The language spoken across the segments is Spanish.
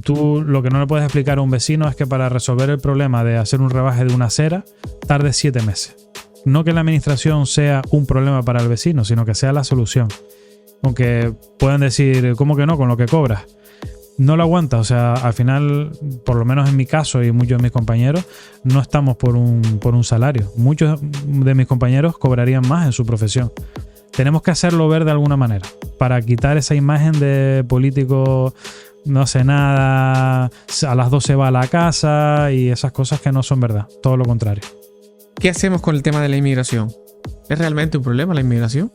Tú lo que no le puedes explicar a un vecino es que para resolver el problema de hacer un rebaje de una acera tarde 7 meses. No que la administración sea un problema para el vecino, sino que sea la solución. Aunque puedan decir, ¿cómo que no? Con lo que cobras. No lo aguanta. O sea, al final, por lo menos en mi caso y muchos de mis compañeros, no estamos por un salario. Muchos de mis compañeros cobrarían más en su profesión. Tenemos que hacerlo ver de alguna manera para quitar esa imagen de político no hace nada, a las 12 va a la casa y esas cosas que no son verdad. Todo lo contrario. ¿Qué hacemos con el tema de la inmigración? ¿Es realmente un problema la inmigración?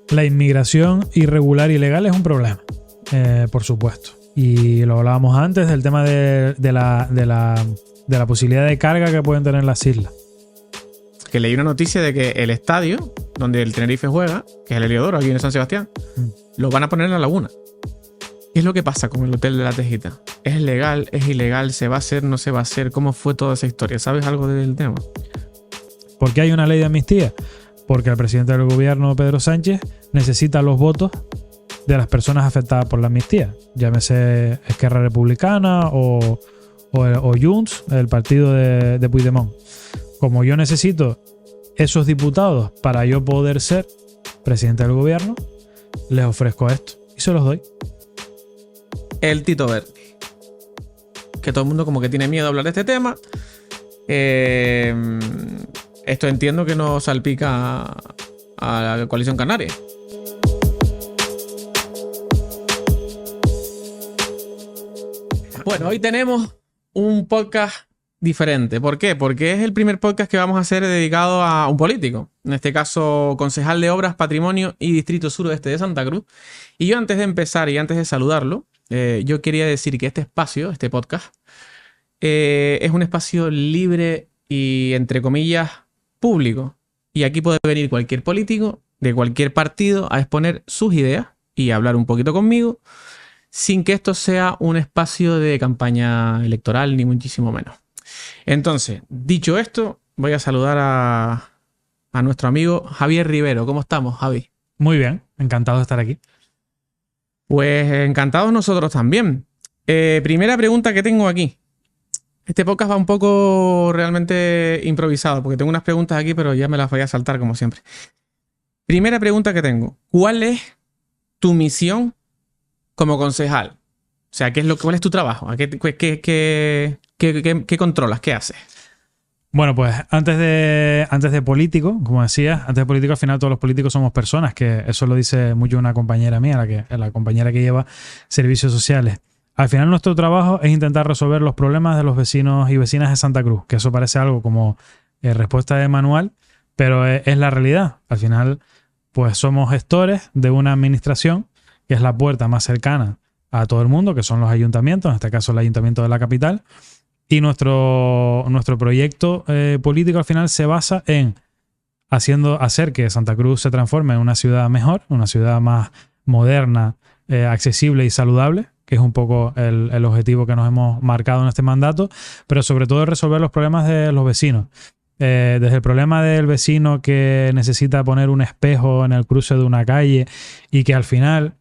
La inmigración irregular y ilegal es un problema, por supuesto. Y lo hablábamos antes del tema de la posibilidad de carga que pueden tener las islas. Que leí una noticia de que el estadio donde el Tenerife juega, que es el Heliodoro aquí en San Sebastián, lo van a poner en la laguna. ¿Qué es lo que pasa con el hotel de la Tejita? ¿Es legal? ¿Es ilegal? ¿Se va a hacer? ¿No se va a hacer? ¿Cómo fue toda esa historia? ¿Sabes algo del tema? ¿Por qué hay una ley de amnistía? Porque el presidente del gobierno, Pedro Sánchez, necesita los votos de las personas afectadas por la amnistía. Llámese Esquerra Republicana o Junts, el partido de Puigdemont. Como yo necesito esos diputados para yo poder ser presidente del gobierno, les ofrezco esto y se los doy. El Tito Berni. Que todo el mundo como que tiene miedo a hablar de este tema. Esto entiendo que no salpica a la coalición canaria. Bueno, hoy tenemos un podcast diferente. ¿Por qué? Porque es el primer podcast que vamos a hacer dedicado a un político. En este caso, concejal de Obras, Patrimonio y Distrito Suroeste de Santa Cruz. Y yo antes de empezar y antes de saludarlo, yo quería decir que este espacio, este podcast, es un espacio libre y, entre comillas, público. Y aquí puede venir cualquier político de cualquier partido a exponer sus ideas y hablar un poquito conmigo, sin que esto sea un espacio de campaña electoral, ni muchísimo menos. Entonces, dicho esto, voy a saludar a nuestro amigo Javier Rivero. ¿Cómo estamos, Javi? Muy bien, encantado de estar aquí. Pues encantados nosotros también. Primera pregunta que tengo aquí. Este podcast va un poco realmente improvisado, porque tengo unas preguntas aquí, pero ya me las voy a saltar como siempre. Primera pregunta que tengo. ¿Cuál es tu misión como concejal? O sea, ¿cuál es tu trabajo? ¿Qué controlas? ¿Qué haces? Bueno, pues antes de político, como decías, antes de político, al final todos los políticos somos personas, que eso lo dice mucho una compañera mía, la compañera que lleva servicios sociales. Al final nuestro trabajo es intentar resolver los problemas de los vecinos y vecinas de Santa Cruz, que eso parece algo como respuesta de manual, pero es la realidad. Al final, pues somos gestores de una administración que es la puerta más cercana a todo el mundo, que son los ayuntamientos, en este caso el ayuntamiento de la capital. Y nuestro proyecto político al final se basa en hacer que Santa Cruz se transforme en una ciudad mejor, una ciudad más moderna, accesible y saludable, que es un poco el objetivo que nos hemos marcado en este mandato, pero sobre todo resolver los problemas de los vecinos. Desde el problema del vecino que necesita poner un espejo en el cruce de una calle y que al final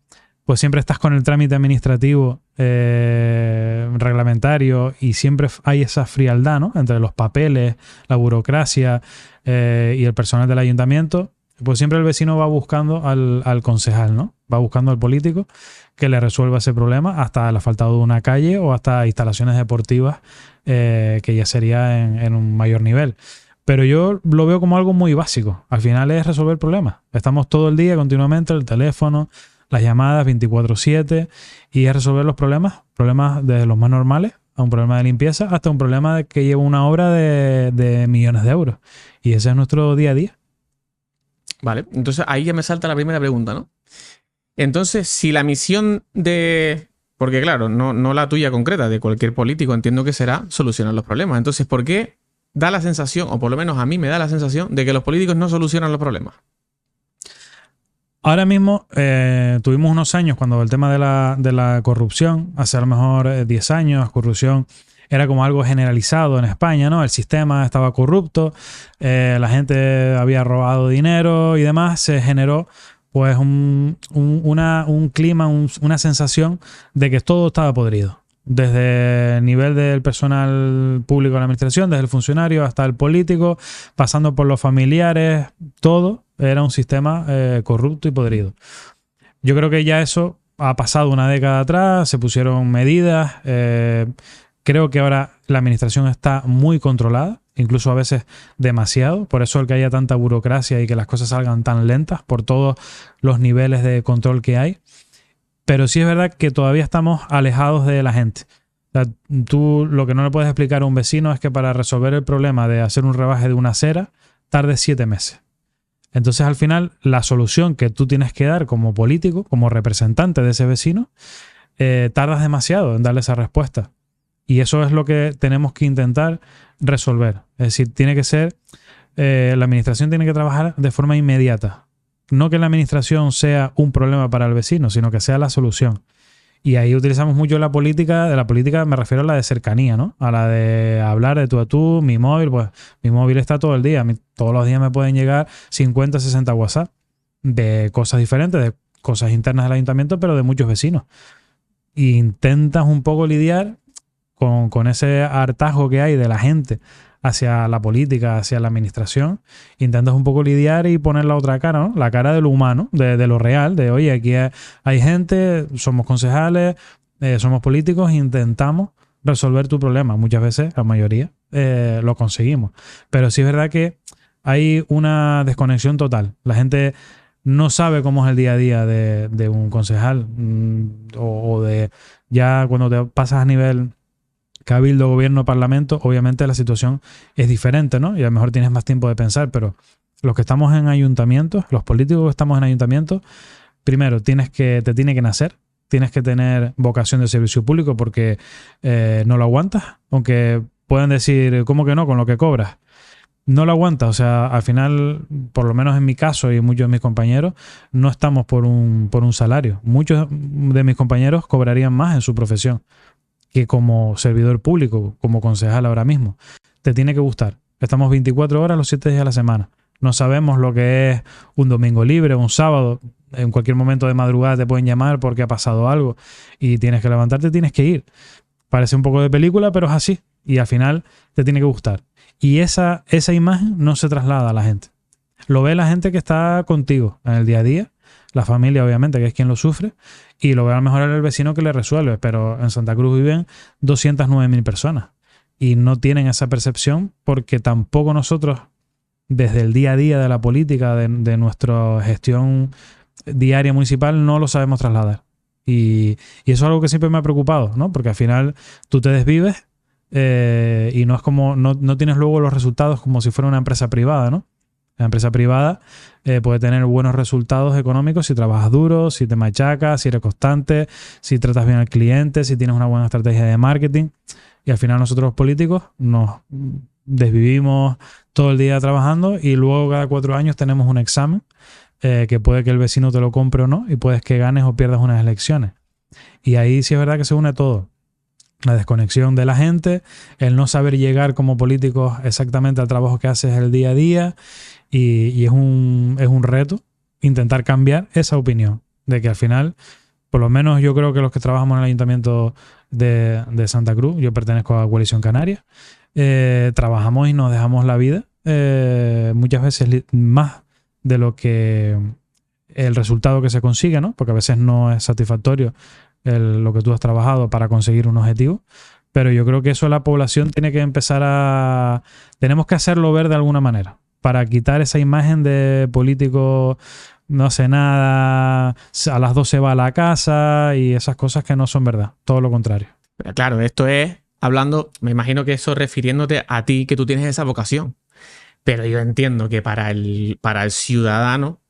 pues siempre estás con el trámite administrativo reglamentario y siempre hay esa frialdad, ¿no? Entre los papeles, la burocracia y el personal del ayuntamiento. Pues siempre el vecino va buscando al concejal, ¿no? Va buscando al político que le resuelva ese problema, hasta el asfaltado de una calle o hasta instalaciones deportivas que ya sería en un mayor nivel. Pero yo lo veo como algo muy básico. Al final es resolver problemas. Estamos todo el día continuamente, el teléfono, las llamadas 24/7, y es resolver los problemas desde los más normales a un problema de limpieza hasta un problema que lleva una obra de millones de euros. Y ese es nuestro día a día. Vale, entonces ahí ya me salta la primera pregunta, ¿no? Entonces, si la misión porque claro, no la tuya concreta, de cualquier político, entiendo que será solucionar los problemas. Entonces, ¿por qué da la sensación, o por lo menos a mí me da la sensación, de que los políticos no solucionan los problemas? Ahora mismo tuvimos unos años cuando el tema de la corrupción, hace a lo mejor 10 años, corrupción era como algo generalizado en España, ¿no? El sistema estaba corrupto, la gente había robado dinero y demás. Se generó pues un clima, una sensación de que todo estaba podrido. Desde el nivel del personal público de la administración, desde el funcionario hasta el político, pasando por los familiares, todo era un sistema corrupto y podrido. Yo creo que ya eso ha pasado una década atrás, se pusieron medidas. Creo que ahora la administración está muy controlada, incluso a veces demasiado. Por eso el que haya tanta burocracia y que las cosas salgan tan lentas por todos los niveles de control que hay. Pero sí es verdad que todavía estamos alejados de la gente. O sea, tú lo que no le puedes explicar a un vecino es que para resolver el problema de hacer un rebaje de una acera tarde 7 meses. Entonces, al final, la solución que tú tienes que dar como político, como representante de ese vecino, tardas demasiado en darle esa respuesta. Y eso es lo que tenemos que intentar resolver. Es decir, tiene que ser, la administración tiene que trabajar de forma inmediata. No que la administración sea un problema para el vecino, sino que sea la solución. Y ahí utilizamos mucho la política. De la política me refiero a la de cercanía, ¿no? A la de hablar de tú a tú. Mi móvil, pues mi móvil está todo el día. Todos los días me pueden llegar 50, 60 WhatsApp de cosas diferentes, de cosas internas del ayuntamiento, pero de muchos vecinos. E intentas un poco lidiar con ese hartazgo que hay de la gente hacia la política, hacia la administración. Intentas un poco lidiar y poner la otra cara, ¿no? La cara de lo humano, de lo real, de oye, aquí hay gente, somos concejales, somos políticos, intentamos resolver tu problema. Muchas veces, la mayoría, lo conseguimos. Pero sí es verdad que hay una desconexión total. La gente no sabe cómo es el día a día de un concejal, o de ya cuando te pasas a nivel cabildo, gobierno, parlamento, obviamente la situación es diferente, ¿no? Y a lo mejor tienes más tiempo de pensar, pero los que estamos en ayuntamientos, los políticos que estamos en ayuntamientos, primero te tiene que nacer, tienes que tener vocación de servicio público porque no lo aguantas, aunque puedan decir, ¿cómo que no? Con lo que cobras. No lo aguantas, o sea, al final, por lo menos en mi caso y muchos de mis compañeros, no estamos por un salario. Muchos de mis compañeros cobrarían más en su profesión que como servidor público, como concejal ahora mismo. Te tiene que gustar. Estamos 24 horas los 7 días de la semana. No sabemos lo que es un domingo libre, un sábado. En cualquier momento de madrugada te pueden llamar porque ha pasado algo y tienes que levantarte, tienes que ir. Parece un poco de película, pero es así. Y al final te tiene que gustar. Y esa imagen no se traslada a la gente. Lo ve la gente que está contigo en el día a día. La familia, obviamente, que es quien lo sufre, y lo ve a lo mejor el vecino que le resuelve, pero en Santa Cruz viven 209.000 personas y no tienen esa percepción porque tampoco nosotros, desde el día a día de la política, de nuestra gestión diaria municipal, no lo sabemos trasladar. Y eso es algo que siempre me ha preocupado, ¿no? Porque al final tú te desvives y no es como, no tienes luego los resultados como si fuera una empresa privada, ¿no? La empresa privada puede tener buenos resultados económicos si trabajas duro, si te machacas, si eres constante, si tratas bien al cliente, si tienes una buena estrategia de marketing. Y al final nosotros los políticos nos desvivimos todo el día trabajando y luego cada 4 años tenemos un examen que puede que el vecino te lo compre o no y puedes que ganes o pierdas unas elecciones. Y ahí sí es verdad que se une todo. La desconexión de la gente, el no saber llegar como políticos exactamente al trabajo que haces el día a día. Y es un reto intentar cambiar esa opinión de que al final, por lo menos yo creo que los que trabajamos en el Ayuntamiento de Santa Cruz, yo pertenezco a Coalición Canaria, trabajamos y nos dejamos la vida muchas veces más de lo que el resultado que se consigue, ¿no? Porque a veces no es satisfactorio lo que tú has trabajado para conseguir un objetivo. Pero yo creo que eso la población tiene que empezar tenemos que hacerlo ver de alguna manera, para quitar esa imagen de político no hace nada, a las 12 va a la casa y esas cosas que no son verdad, todo lo contrario. Pero claro, esto es hablando, me imagino que eso refiriéndote a ti, que tú tienes esa vocación. Pero yo entiendo que para el ciudadano,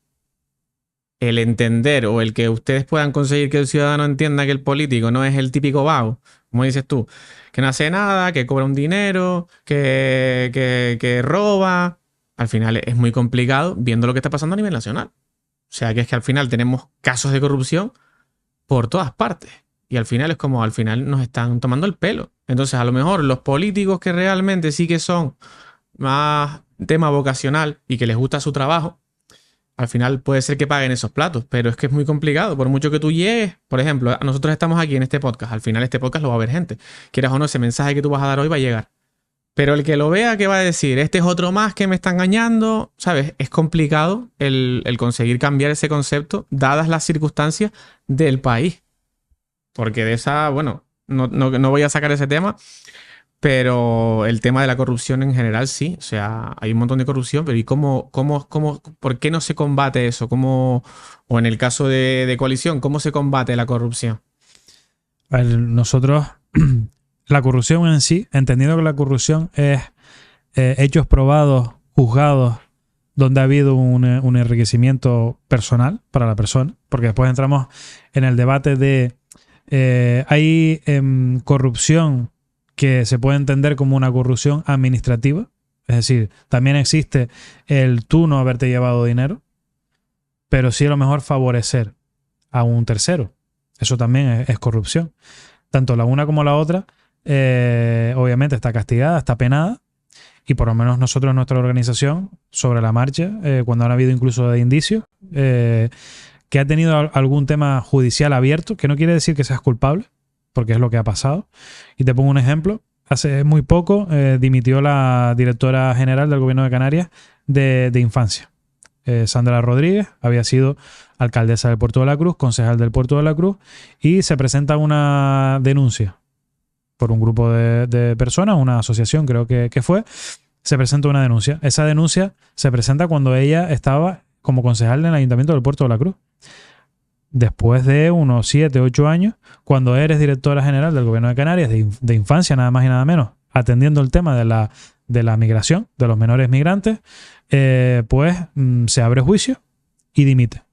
el entender o el que ustedes puedan conseguir que el ciudadano entienda que el político no es el típico vago, como dices tú, que no hace nada, que cobra un dinero, que roba. Al final es muy complicado viendo lo que está pasando a nivel nacional. O sea, que es que al final tenemos casos de corrupción por todas partes. Y al final es como, al final nos están tomando el pelo. Entonces, a lo mejor los políticos que realmente sí que son más tema vocacional y que les gusta su trabajo, al final puede ser que paguen esos platos, pero es que es muy complicado. Por mucho que tú llegues, por ejemplo, nosotros estamos aquí en este podcast, al final este podcast lo va a ver gente. Quieras o no, ese mensaje que tú vas a dar hoy va a llegar. Pero el que lo vea, ¿qué va a decir? Este es otro más que me está engañando, ¿sabes? Es complicado el conseguir cambiar ese concepto, dadas las circunstancias del país. Porque de esa, bueno, no voy a sacar ese tema, pero el tema de la corrupción en general sí. O sea, hay un montón de corrupción, pero ¿y por qué no se combate eso? O en el caso de coalición, ¿cómo se combate la corrupción? A ver, nosotros, la corrupción en sí, entendiendo que la corrupción es hechos probados, juzgados, donde ha habido un enriquecimiento personal para la persona, porque después entramos en el debate de hay corrupción que se puede entender como una corrupción administrativa, es decir, también existe el tú no haberte llevado dinero, pero sí a lo mejor favorecer a un tercero. Eso también es corrupción. Tanto la una como la otra, obviamente está castigada, está penada, y por lo menos nosotros en nuestra organización, sobre la marcha, cuando han habido incluso de indicios, que ha tenido algún tema judicial abierto, que no quiere decir que seas culpable, porque es lo que ha pasado. Y te pongo un ejemplo. Hace muy poco dimitió la directora general del Gobierno de Canarias de infancia. Sandra Rodríguez había sido alcaldesa del Puerto de la Cruz, concejal del Puerto de la Cruz, y se presenta una denuncia por un grupo de personas, una asociación creo que fue, se presenta una denuncia. Esa denuncia se presenta cuando ella estaba como concejal en el Ayuntamiento del Puerto de la Cruz. Después de unos 7, 8 años, cuando eres directora general del Gobierno de Canarias, de infancia nada más y nada menos, atendiendo el tema de la migración, de los menores migrantes, pues se abre juicio y dimite.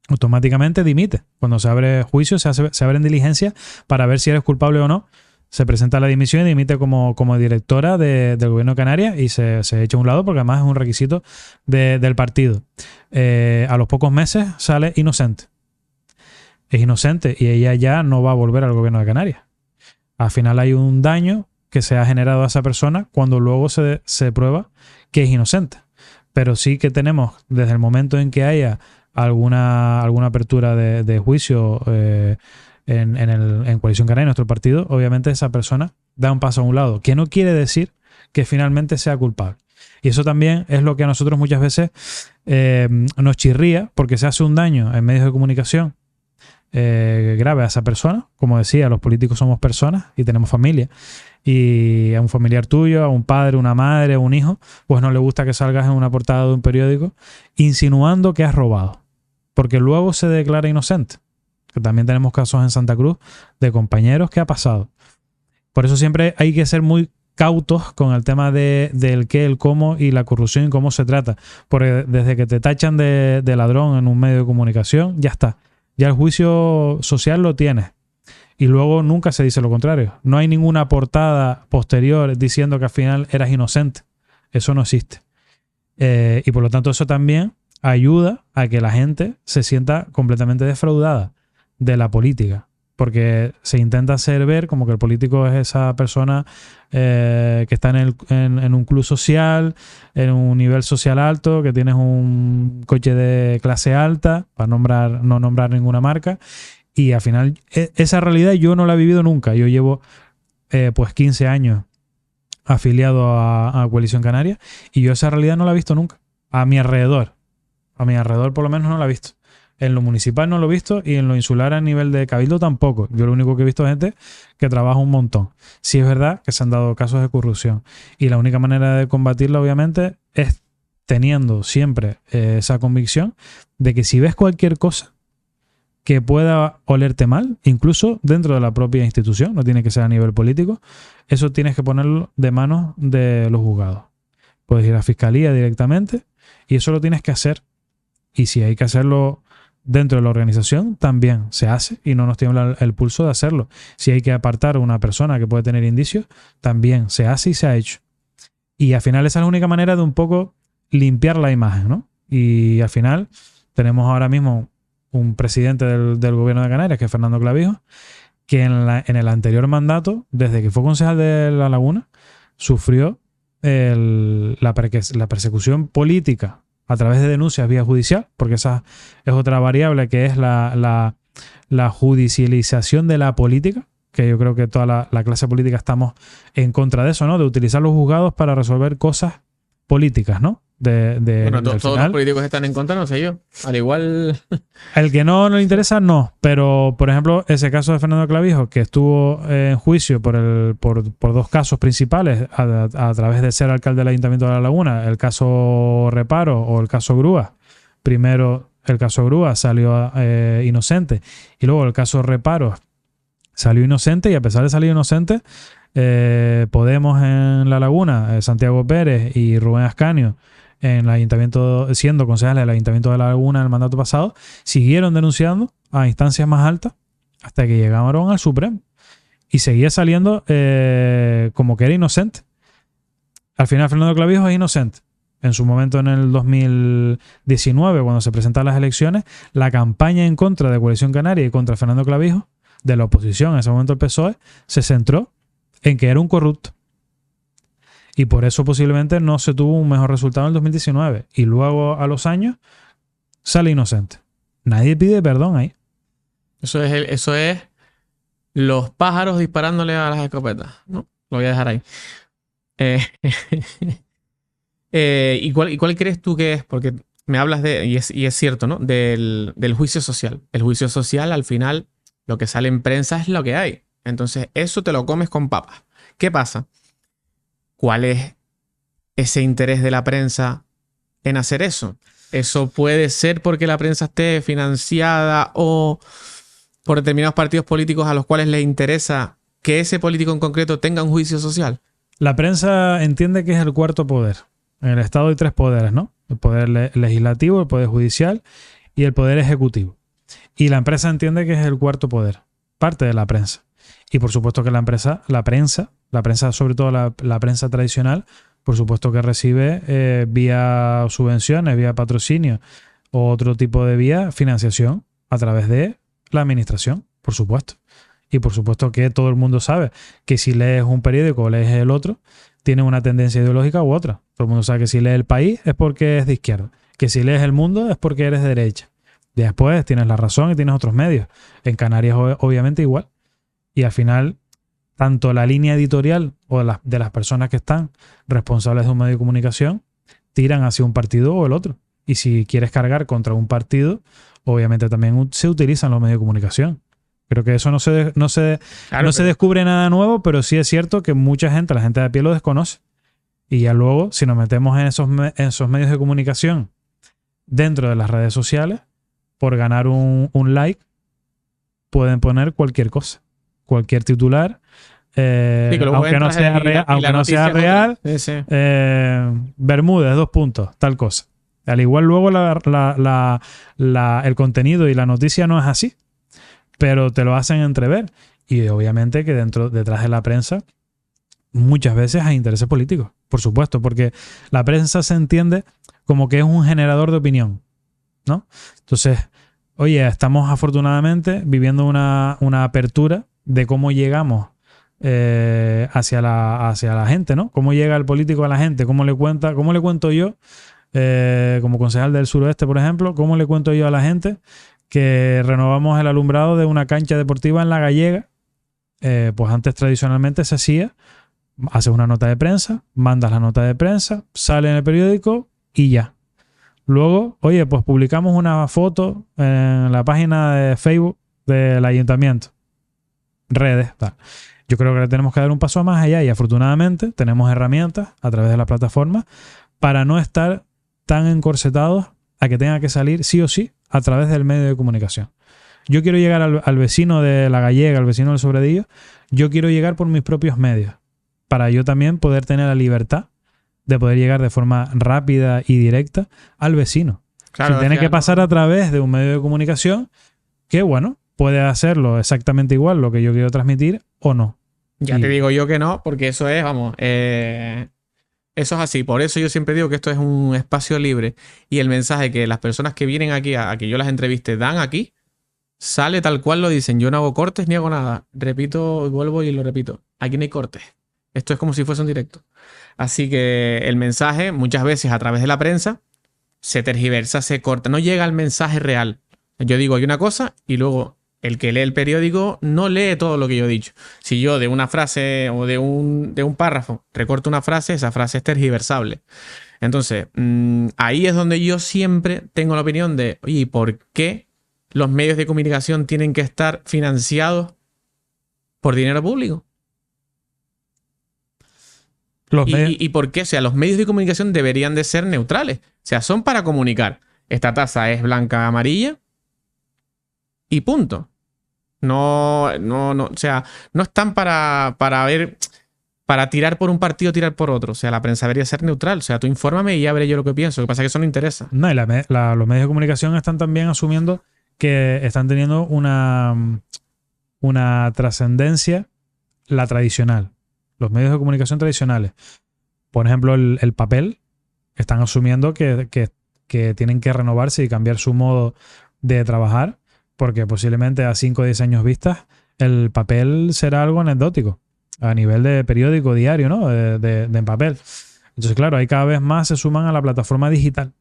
Automáticamente dimite. Cuando se abre juicio, se abren diligencias para ver si eres culpable o no. Se presenta la dimisión y dimite como directora del Gobierno de Canarias y se echa a un lado porque además es un requisito del partido. A los pocos meses sale inocente. Es inocente y ella ya no va a volver al Gobierno de Canarias. Al final hay un daño que se ha generado a esa persona cuando luego se prueba que es inocente. Pero sí que tenemos, desde el momento en que haya alguna apertura de juicio en Coalición Canaria, nuestro partido, obviamente esa persona da un paso a un lado, que no quiere decir que finalmente sea culpable. Y eso también es lo que a nosotros muchas veces nos chirría, porque se hace un daño en medios de comunicación grave a esa persona. Como decía, los políticos somos personas y tenemos familia. Y a un familiar tuyo, a un padre, una madre, a un hijo, pues no le gusta que salgas en una portada de un periódico insinuando que has robado. Porque luego se declara inocente. Que también tenemos casos en Santa Cruz de compañeros que ha pasado. Por eso siempre hay que ser muy cautos con el tema del qué, el cómo y la corrupción y cómo se trata. Porque desde que te tachan de ladrón en un medio de comunicación, ya está. Ya el juicio social lo tienes. Y luego nunca se dice lo contrario. No hay ninguna portada posterior diciendo que al final eras inocente. Eso no existe. Y por lo tanto eso también ayuda a que la gente se sienta completamente defraudada de la política. Porque se intenta hacer ver como que el político es esa persona que está en un club social, en un nivel social alto, que tienes un coche de clase alta, para no nombrar ninguna marca. Y al final, esa realidad yo no la he vivido nunca. Yo llevo pues 15 años afiliado a Coalición Canaria y yo esa realidad no la he visto nunca. A mi alrededor por lo menos no la he visto. En lo municipal no lo he visto y en lo insular a nivel de cabildo tampoco. Yo lo único que he visto es gente que trabaja un montón. Sí es verdad que se han dado casos de corrupción y la única manera de combatirla obviamente es teniendo siempre esa convicción de que si ves cualquier cosa que pueda olerte mal, incluso dentro de la propia institución, no tiene que ser a nivel político, eso tienes que ponerlo de manos de los juzgados. Puedes ir a la fiscalía directamente y eso lo tienes que hacer. Y si hay que hacerlo dentro de la organización, también se hace y no nos tiembla el pulso de hacerlo. Si hay que apartar a una persona que puede tener indicios, también se hace y se ha hecho. Y al final esa es la única manera de un poco limpiar la imagen, ¿no? Y al final tenemos ahora mismo un presidente del Gobierno de Canarias, que es Fernando Clavijo, que en el anterior mandato, desde que fue concejal de La Laguna, sufrió la persecución política a través de denuncias vía judicial, porque esa es otra variable que es la judicialización de la política, que yo creo que toda la clase política estamos en contra de eso, ¿no? De utilizar los juzgados para resolver cosas políticas, ¿no? Bueno, todos los políticos están en contra, no sé yo. Al igual... El que no le interesa, no. Pero, por ejemplo, ese caso de Fernando Clavijo, que estuvo en juicio por dos casos principales a través de ser alcalde del Ayuntamiento de La Laguna, el caso Reparo o el caso Grúa. Primero, el caso Grúa salió inocente y luego el caso Reparo salió inocente, y a pesar de salir inocente, Podemos en La Laguna, Santiago Pérez y Rubén Ascanio, en el ayuntamiento, siendo concejales del Ayuntamiento de La Laguna en el mandato pasado, siguieron denunciando a instancias más altas hasta que llegaron al Supremo. Y seguía saliendo como que era inocente. Al final Fernando Clavijo es inocente. En su momento, en el 2019, cuando se presentan las elecciones, la campaña en contra de Coalición Canaria y contra Fernando Clavijo, de la oposición, en ese momento el PSOE, se centró en que era un corrupto. Y por eso posiblemente no se tuvo un mejor resultado en el 2019. Y luego, a los años, sale inocente. Nadie pide perdón ahí. Eso es los pájaros disparándole a las escopetas, ¿no? Lo voy a dejar ahí. ¿Y cuál crees tú que es? Porque me hablas de, y es cierto, ¿no? Del juicio social. El juicio social, al final, lo que sale en prensa es lo que hay. Entonces, eso te lo comes con papas. ¿Qué pasa? ¿Cuál es ese interés de la prensa en hacer eso? Eso puede ser porque la prensa esté financiada o por determinados partidos políticos a los cuales les interesa que ese político en concreto tenga un juicio social. La prensa entiende que es el cuarto poder. En el Estado hay tres poderes, ¿no? El poder legislativo, el poder judicial y el poder ejecutivo. Y la empresa entiende que es el cuarto poder, parte de la prensa. Y por supuesto que la prensa, sobre todo la prensa tradicional, por supuesto que recibe vía subvenciones, vía patrocinio o otro tipo de vía financiación a través de la administración, por supuesto. Y por supuesto que todo el mundo sabe que si lees un periódico o lees el otro, tiene una tendencia ideológica u otra. Todo el mundo sabe que si lees El País es porque es de izquierda, que si lees El Mundo es porque eres de derecha. Y después tienes La Razón y tienes otros medios. En Canarias obviamente igual. Y al final, tanto la línea editorial o de las personas que están responsables de un medio de comunicación tiran hacia un partido o el otro. Y si quieres cargar contra un partido, obviamente también se utilizan los medios de comunicación. Creo que eso no se descubre nada nuevo, pero sí es cierto que mucha gente, la gente de a pie lo desconoce. Y ya luego, si nos metemos en esos medios de comunicación dentro de las redes sociales, por ganar un like, pueden poner cualquier cosa. Cualquier titular, aunque no sea real, Bermúdez, 2 puntos, tal cosa. Al igual luego el contenido y la noticia no es así, pero te lo hacen entrever. Y obviamente que detrás de la prensa muchas veces hay intereses políticos, por supuesto, porque la prensa se entiende como que es un generador de opinión, ¿no? Entonces, oye, estamos afortunadamente viviendo una apertura de cómo llegamos hacia la gente, ¿no? Cómo llega el político a la gente, cómo le cuento yo, como concejal del suroeste, por ejemplo, cómo le cuento yo a la gente que renovamos el alumbrado de una cancha deportiva en La Gallega. Pues antes tradicionalmente se hacía, haces una nota de prensa, mandas la nota de prensa, sale en el periódico y ya. Luego, oye, pues publicamos una foto en la página de Facebook del ayuntamiento. Redes, tal. Yo creo que le tenemos que dar un paso más allá y afortunadamente tenemos herramientas a través de la plataforma para no estar tan encorsetados a que tenga que salir sí o sí a través del medio de comunicación. Yo quiero llegar al vecino de La Gallega, al vecino del Sobradillo, yo quiero llegar por mis propios medios para yo también poder tener la libertad de poder llegar de forma rápida y directa al vecino. Claro, sin tener que pasar a través de un medio de comunicación que, bueno, puede hacerlo exactamente igual lo que yo quiero transmitir o no. Ya te digo yo que no, porque eso es, vamos, eso es así. Por eso yo siempre digo que esto es un espacio libre y el mensaje que las personas que vienen aquí a que yo las entreviste dan aquí, sale tal cual lo dicen. Yo no hago cortes ni hago nada. Repito, vuelvo y lo repito. Aquí no hay cortes. Esto es como si fuese un directo. Así que el mensaje, muchas veces a través de la prensa, se tergiversa, se corta, no llega al mensaje real. Yo digo, hay una cosa y luego el que lee el periódico no lee todo lo que yo he dicho. Si yo de una frase o de un párrafo recorto una frase, esa frase es tergiversable. Entonces, ahí es donde yo siempre tengo la opinión de, oye, ¿y por qué los medios de comunicación tienen que estar financiados por dinero público? ¿Y por qué? O sea, los medios de comunicación deberían de ser neutrales. O sea, son para comunicar. Esta taza es blanca, amarilla y punto. No, o sea, no están para ver, para tirar por un partido, tirar por otro. O sea, la prensa debería ser neutral. O sea, tú infórmame y ya veré yo lo que pienso. Lo que pasa es que eso no interesa. No, y los medios de comunicación están también asumiendo que están teniendo una trascendencia, la tradicional. Los medios de comunicación tradicionales. Por ejemplo, el papel, están asumiendo que tienen que renovarse y cambiar su modo de trabajar, porque posiblemente a 5 o 10 años vistas el papel será algo anecdótico a nivel de periódico diario, ¿no? De papel. Entonces, claro, ahí cada vez más se suman a la plataforma digital.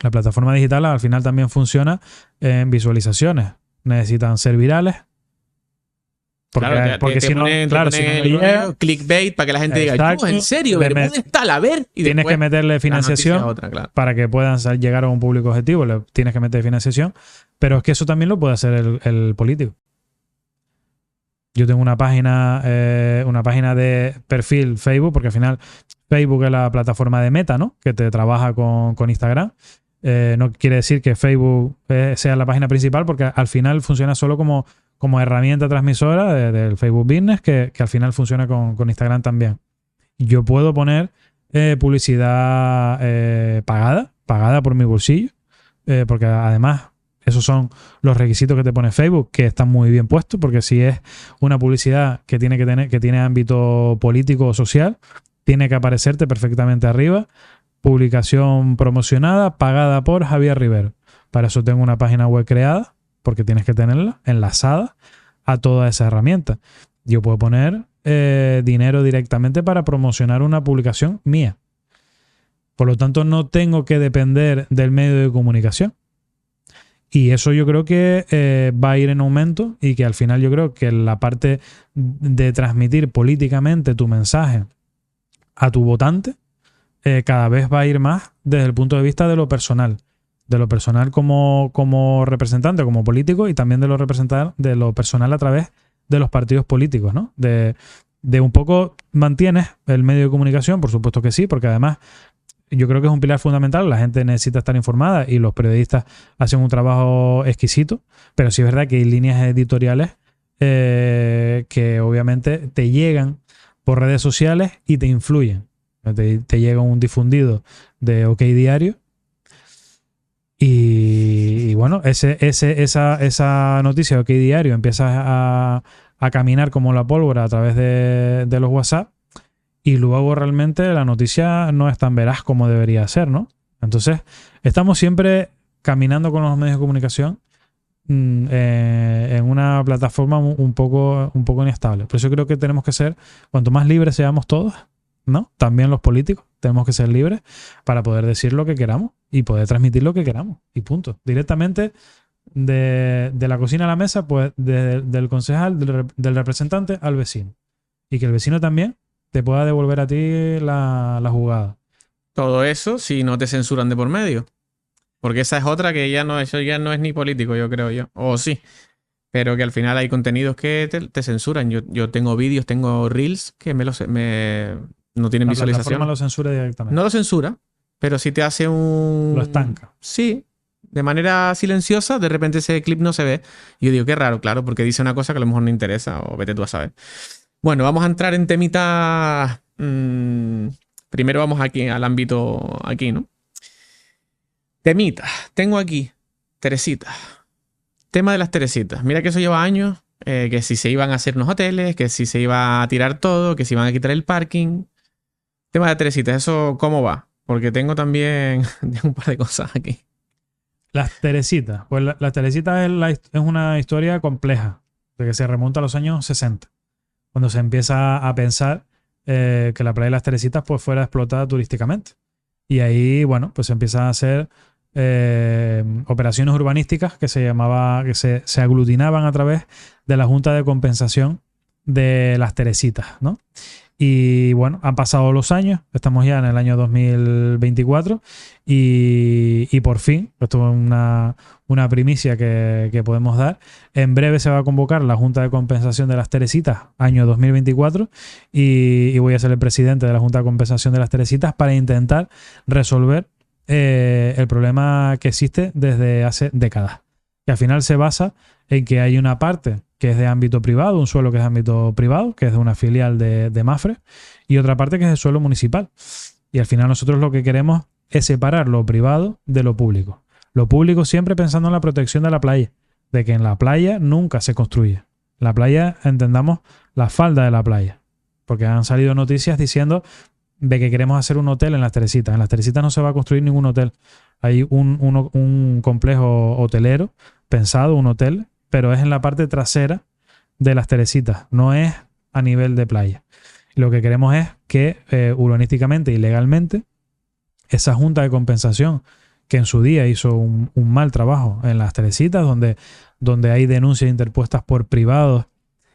La plataforma digital al final también funciona en visualizaciones. Necesitan ser virales. Porque si no, claro, si no llega, clickbait para que la gente diga, ¿en serio? Tal, a ver. Y tienes que meterle financiación para que puedan llegar a un público objetivo. Le tienes que meter financiación. Pero es que eso también lo puede hacer el político. Yo tengo una página de perfil Facebook, porque al final Facebook es la plataforma de Meta, ¿no? Que te trabaja con Instagram. No quiere decir que Facebook sea la página principal, porque al final funciona solo como herramienta transmisora del Facebook Business, que al final funciona con Instagram también. Yo puedo poner publicidad pagada por mi bolsillo, porque además esos son los requisitos que te pone Facebook, que están muy bien puestos, porque si es una publicidad que tiene ámbito político o social, tiene que aparecerte perfectamente arriba. Publicación promocionada, pagada por Javier Rivero. Para eso tengo una página web creada, porque tienes que tenerla enlazada a toda esa herramienta. Yo puedo poner dinero directamente para promocionar una publicación mía. Por lo tanto, no tengo que depender del medio de comunicación. Y eso yo creo que va a ir en aumento, y que al final yo creo que la parte de transmitir políticamente tu mensaje a tu votante cada vez va a ir más desde el punto de vista de lo personal. De lo personal como representante, como político, y también de lo personal a través de los partidos políticos, ¿no? De un poco mantienes el medio de comunicación, por supuesto que sí, porque además yo creo que es un pilar fundamental. La gente necesita estar informada y los periodistas hacen un trabajo exquisito, pero sí es verdad que hay líneas editoriales que obviamente te llegan por redes sociales y te influyen. Te llega un difundido de OK Diario y bueno, esa noticia de OK Diario empieza a caminar como la pólvora a través de los WhatsApp, y luego realmente la noticia no es tan veraz como debería ser, ¿no? Entonces, estamos siempre caminando con los medios de comunicación en una plataforma un poco inestable. Por eso creo que tenemos que ser, cuanto más libres seamos todos, ¿no? También los políticos tenemos que ser libres para poder decir lo que queramos y poder transmitir lo que queramos. Y punto. Directamente de la cocina a la mesa, pues del concejal, del representante al vecino. Y que el vecino también te pueda devolver a ti la jugada. Todo eso si no te censuran de por medio. Porque esa es otra que eso ya no es ni político, yo creo yo. O sí. Pero que al final hay contenidos que te censuran. Yo tengo vídeos, tengo reels que no tienen visualización. La plataforma lo censura directamente. No lo censura, pero sí te hace Lo estanca. Sí. De manera silenciosa, de repente ese clip no se ve. Y yo digo, qué raro, claro, porque dice una cosa que a lo mejor no interesa, o vete tú a saber. Bueno, vamos a entrar en temitas. Primero vamos aquí al ámbito aquí, ¿no? Temitas. Tengo aquí Teresitas. Tema de las Teresitas. Mira que eso lleva años. Que si se iban a hacer unos hoteles, que si se iba a tirar todo, que si iban a quitar el parking. Tema de Teresitas, ¿eso cómo va? Porque tengo también un par de cosas aquí. Las Teresitas. Pues las Teresitas es una historia compleja, de que se remonta a los años 60, cuando se empieza a pensar que la playa de las Teresitas pues fuera explotada turísticamente. Y ahí, bueno, pues empiezan a hacer operaciones urbanísticas que se aglutinaban a través de la Junta de Compensación de las Teresitas, ¿no? Y bueno, han pasado los años, estamos ya en el año 2024 y por fin, esto es una primicia que podemos dar, en breve se va a convocar la Junta de Compensación de las Teresitas, año 2024, y voy a ser el presidente de la Junta de Compensación de las Teresitas para intentar resolver el problema que existe desde hace décadas. Que al final se basa en que hay una parte que es de ámbito privado, un suelo que es de ámbito privado, que es de una filial de Mapfre, y otra parte que es de suelo municipal. Y al final nosotros lo que queremos es separar lo privado de lo público. Lo público siempre pensando en la protección de la playa, de que en la playa nunca se construye. La playa, entendamos, la falda de la playa. Porque han salido noticias diciendo de que queremos hacer un hotel en las Teresitas. En las Teresitas no se va a construir ningún hotel. Hay un complejo hotelero pensado, un hotel, pero es en la parte trasera de las Teresitas, no es a nivel de playa. Lo que queremos es que urbanísticamente y legalmente esa Junta de Compensación que en su día hizo un mal trabajo en las Teresitas, donde hay denuncias interpuestas por privados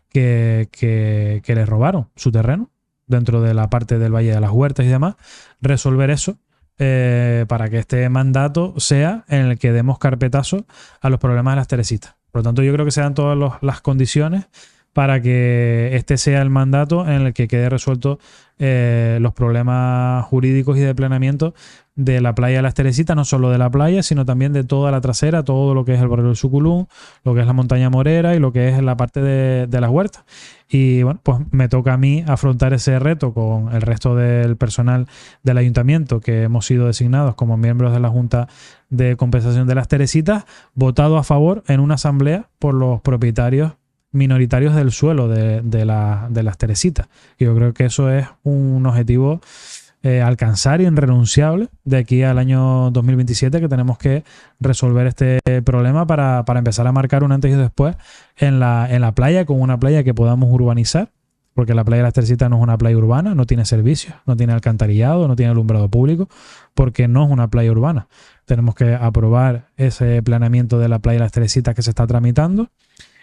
que les robaron su terreno dentro de la parte del Valle de las Huertas y demás, resolver eso para que este mandato sea en el que demos carpetazo a los problemas de las Teresitas. Por lo tanto, yo creo que se dan todas las condiciones para que este sea el mandato en el que quede resuelto los problemas jurídicos y de planeamiento de la playa de las Teresitas, no solo de la playa, sino también de toda la trasera, todo lo que es el barrio del Suculum, lo que es la montaña Morera y lo que es la parte de las huertas. Y bueno, pues me toca a mí afrontar ese reto con el resto del personal del ayuntamiento que hemos sido designados como miembros de la Junta de Compensación de las Teresitas, votado a favor en una asamblea por los propietarios minoritarios del suelo de las Teresitas. Y yo creo que eso es un objetivo alcanzar y irrenunciable de aquí al año 2027, que tenemos que resolver este problema para empezar a marcar un antes y después en la playa, con una playa que podamos urbanizar, porque la playa de las Teresitas no es una playa urbana, no tiene servicios, no tiene alcantarillado, no tiene alumbrado público, porque no es una playa urbana. Tenemos que aprobar ese planeamiento de la playa de las Teresitas que se está tramitando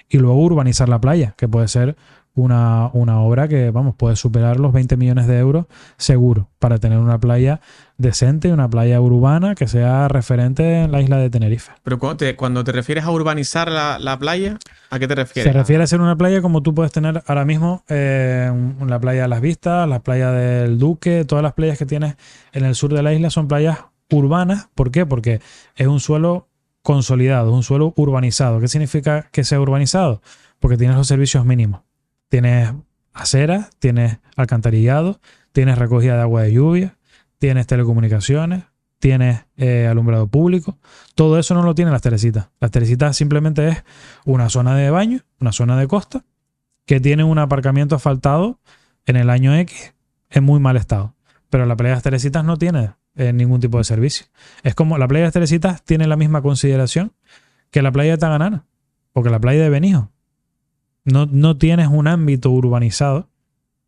y luego urbanizar la playa, que puede ser una obra que, vamos, puede superar los 20 millones de euros seguro, para tener una playa decente, una playa urbana que sea referente en la isla de Tenerife. Pero cuando te refieres a urbanizar la playa, ¿a qué te refieres? Se refiere a ser una playa como tú puedes tener ahora mismo la playa de Las Vistas, la playa del Duque, todas las playas que tienes en el sur de la isla son playas urbanas. ¿Por qué? Porque es un suelo consolidado, un suelo urbanizado. ¿Qué significa que sea urbanizado? Porque tienes los servicios mínimos. Tienes aceras, tienes alcantarillado, tienes recogida de agua de lluvia, tienes telecomunicaciones, tienes alumbrado público. Todo eso no lo tienen las Teresitas. Las Teresitas simplemente es una zona de baño, una zona de costa, que tiene un aparcamiento asfaltado en el año X en muy mal estado. Pero la playa de las Teresitas no tiene ningún tipo de servicio. Es como la playa de las Teresitas tiene la misma consideración que la playa de Taganana o que la playa de Benijo. No tienes un ámbito urbanizado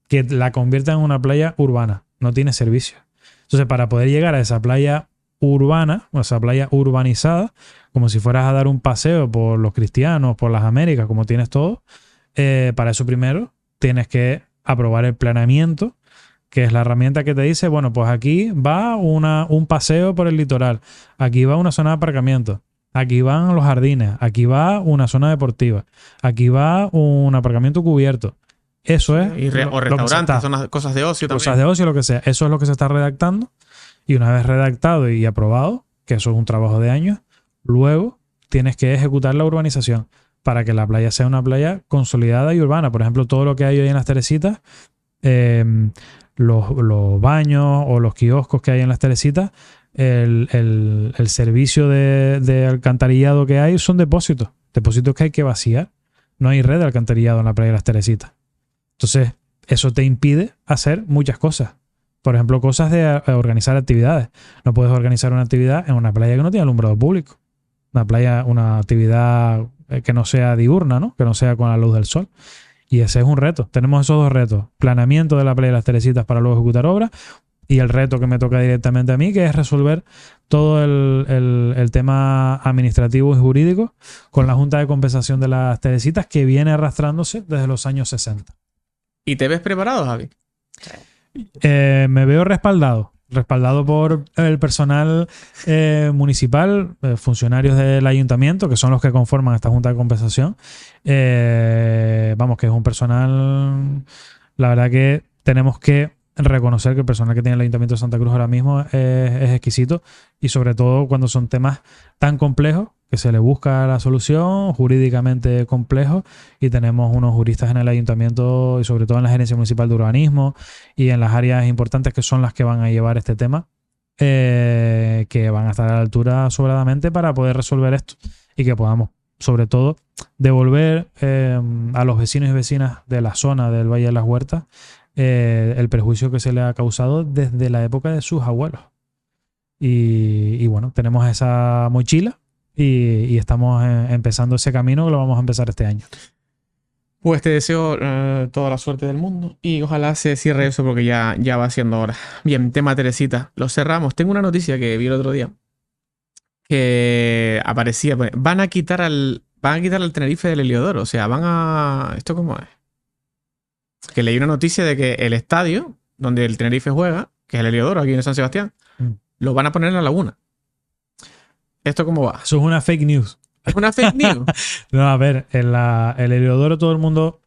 que la convierta en una playa urbana. No tiene servicio. Entonces, para poder llegar a esa playa urbana, o esa playa urbanizada, como si fueras a dar un paseo por los Cristianos, por las Américas, como tienes todo, para eso primero tienes que aprobar el planeamiento, que es la herramienta que te dice, bueno, pues aquí va un paseo por el litoral, aquí va una zona de aparcamiento, aquí van los jardines, aquí va una zona deportiva, aquí va un aparcamiento cubierto. Eso es. O restaurantes, cosas de ocio también. Cosas de ocio, lo que sea. Eso es lo que se está redactando. Y una vez redactado y aprobado, que eso es un trabajo de años, luego tienes que ejecutar la urbanización para que la playa sea una playa consolidada y urbana. Por ejemplo, todo lo que hay hoy en las Teresitas, los baños o los kioscos que hay en las Teresitas, el servicio de alcantarillado que hay son depósitos que hay que vaciar. No hay red de alcantarillado en la playa de las Teresitas. Entonces, eso te impide hacer muchas cosas. Por ejemplo, cosas de organizar actividades. No puedes organizar una actividad en una playa que no tiene alumbrado público. Una actividad que no sea diurna, ¿no? Que no sea con la luz del sol. Y ese es un reto. Tenemos esos dos retos. Planeamiento de la playa de las Teresitas para luego ejecutar obras. y el reto que me toca directamente a mí, que es resolver todo el tema administrativo y jurídico con la Junta de Compensación de las Teresitas, que viene arrastrándose desde los años 60. ¿Y te ves preparado, Javi? Me veo respaldado por el personal municipal, funcionarios del ayuntamiento, que son los que conforman esta Junta de Compensación. Vamos, que es un personal, la verdad que tenemos que reconocer que el personal que tiene el Ayuntamiento de Santa Cruz ahora mismo es exquisito, y sobre todo cuando son temas tan complejos que se le busca la solución, jurídicamente complejos, y tenemos unos juristas en el ayuntamiento y sobre todo en la Gerencia Municipal de Urbanismo y en las áreas importantes que son las que van a llevar este tema, que van a estar a la altura sobradamente para poder resolver esto y que podamos, sobre todo, devolver a los vecinos y vecinas de la zona del Valle de las Huertas el perjuicio que se le ha causado desde la época de sus abuelos. Y bueno, tenemos esa mochila y estamos empezando ese camino, que lo vamos a empezar este año. Pues te deseo toda la suerte del mundo y ojalá se cierre eso, porque ya va siendo hora. Bien, tema Teresita, lo cerramos. Tengo una noticia que vi el otro día que aparecía. Van a quitar al Tenerife del Heliodoro. O sea, ¿esto cómo es? Que leí una noticia de que el estadio donde el Tenerife juega, que es el Heliodoro aquí en San Sebastián, lo van a poner en la laguna. ¿Esto cómo va? Eso es una fake news. ¿Es una fake news? No, a ver, el Heliodoro, todo el mundo,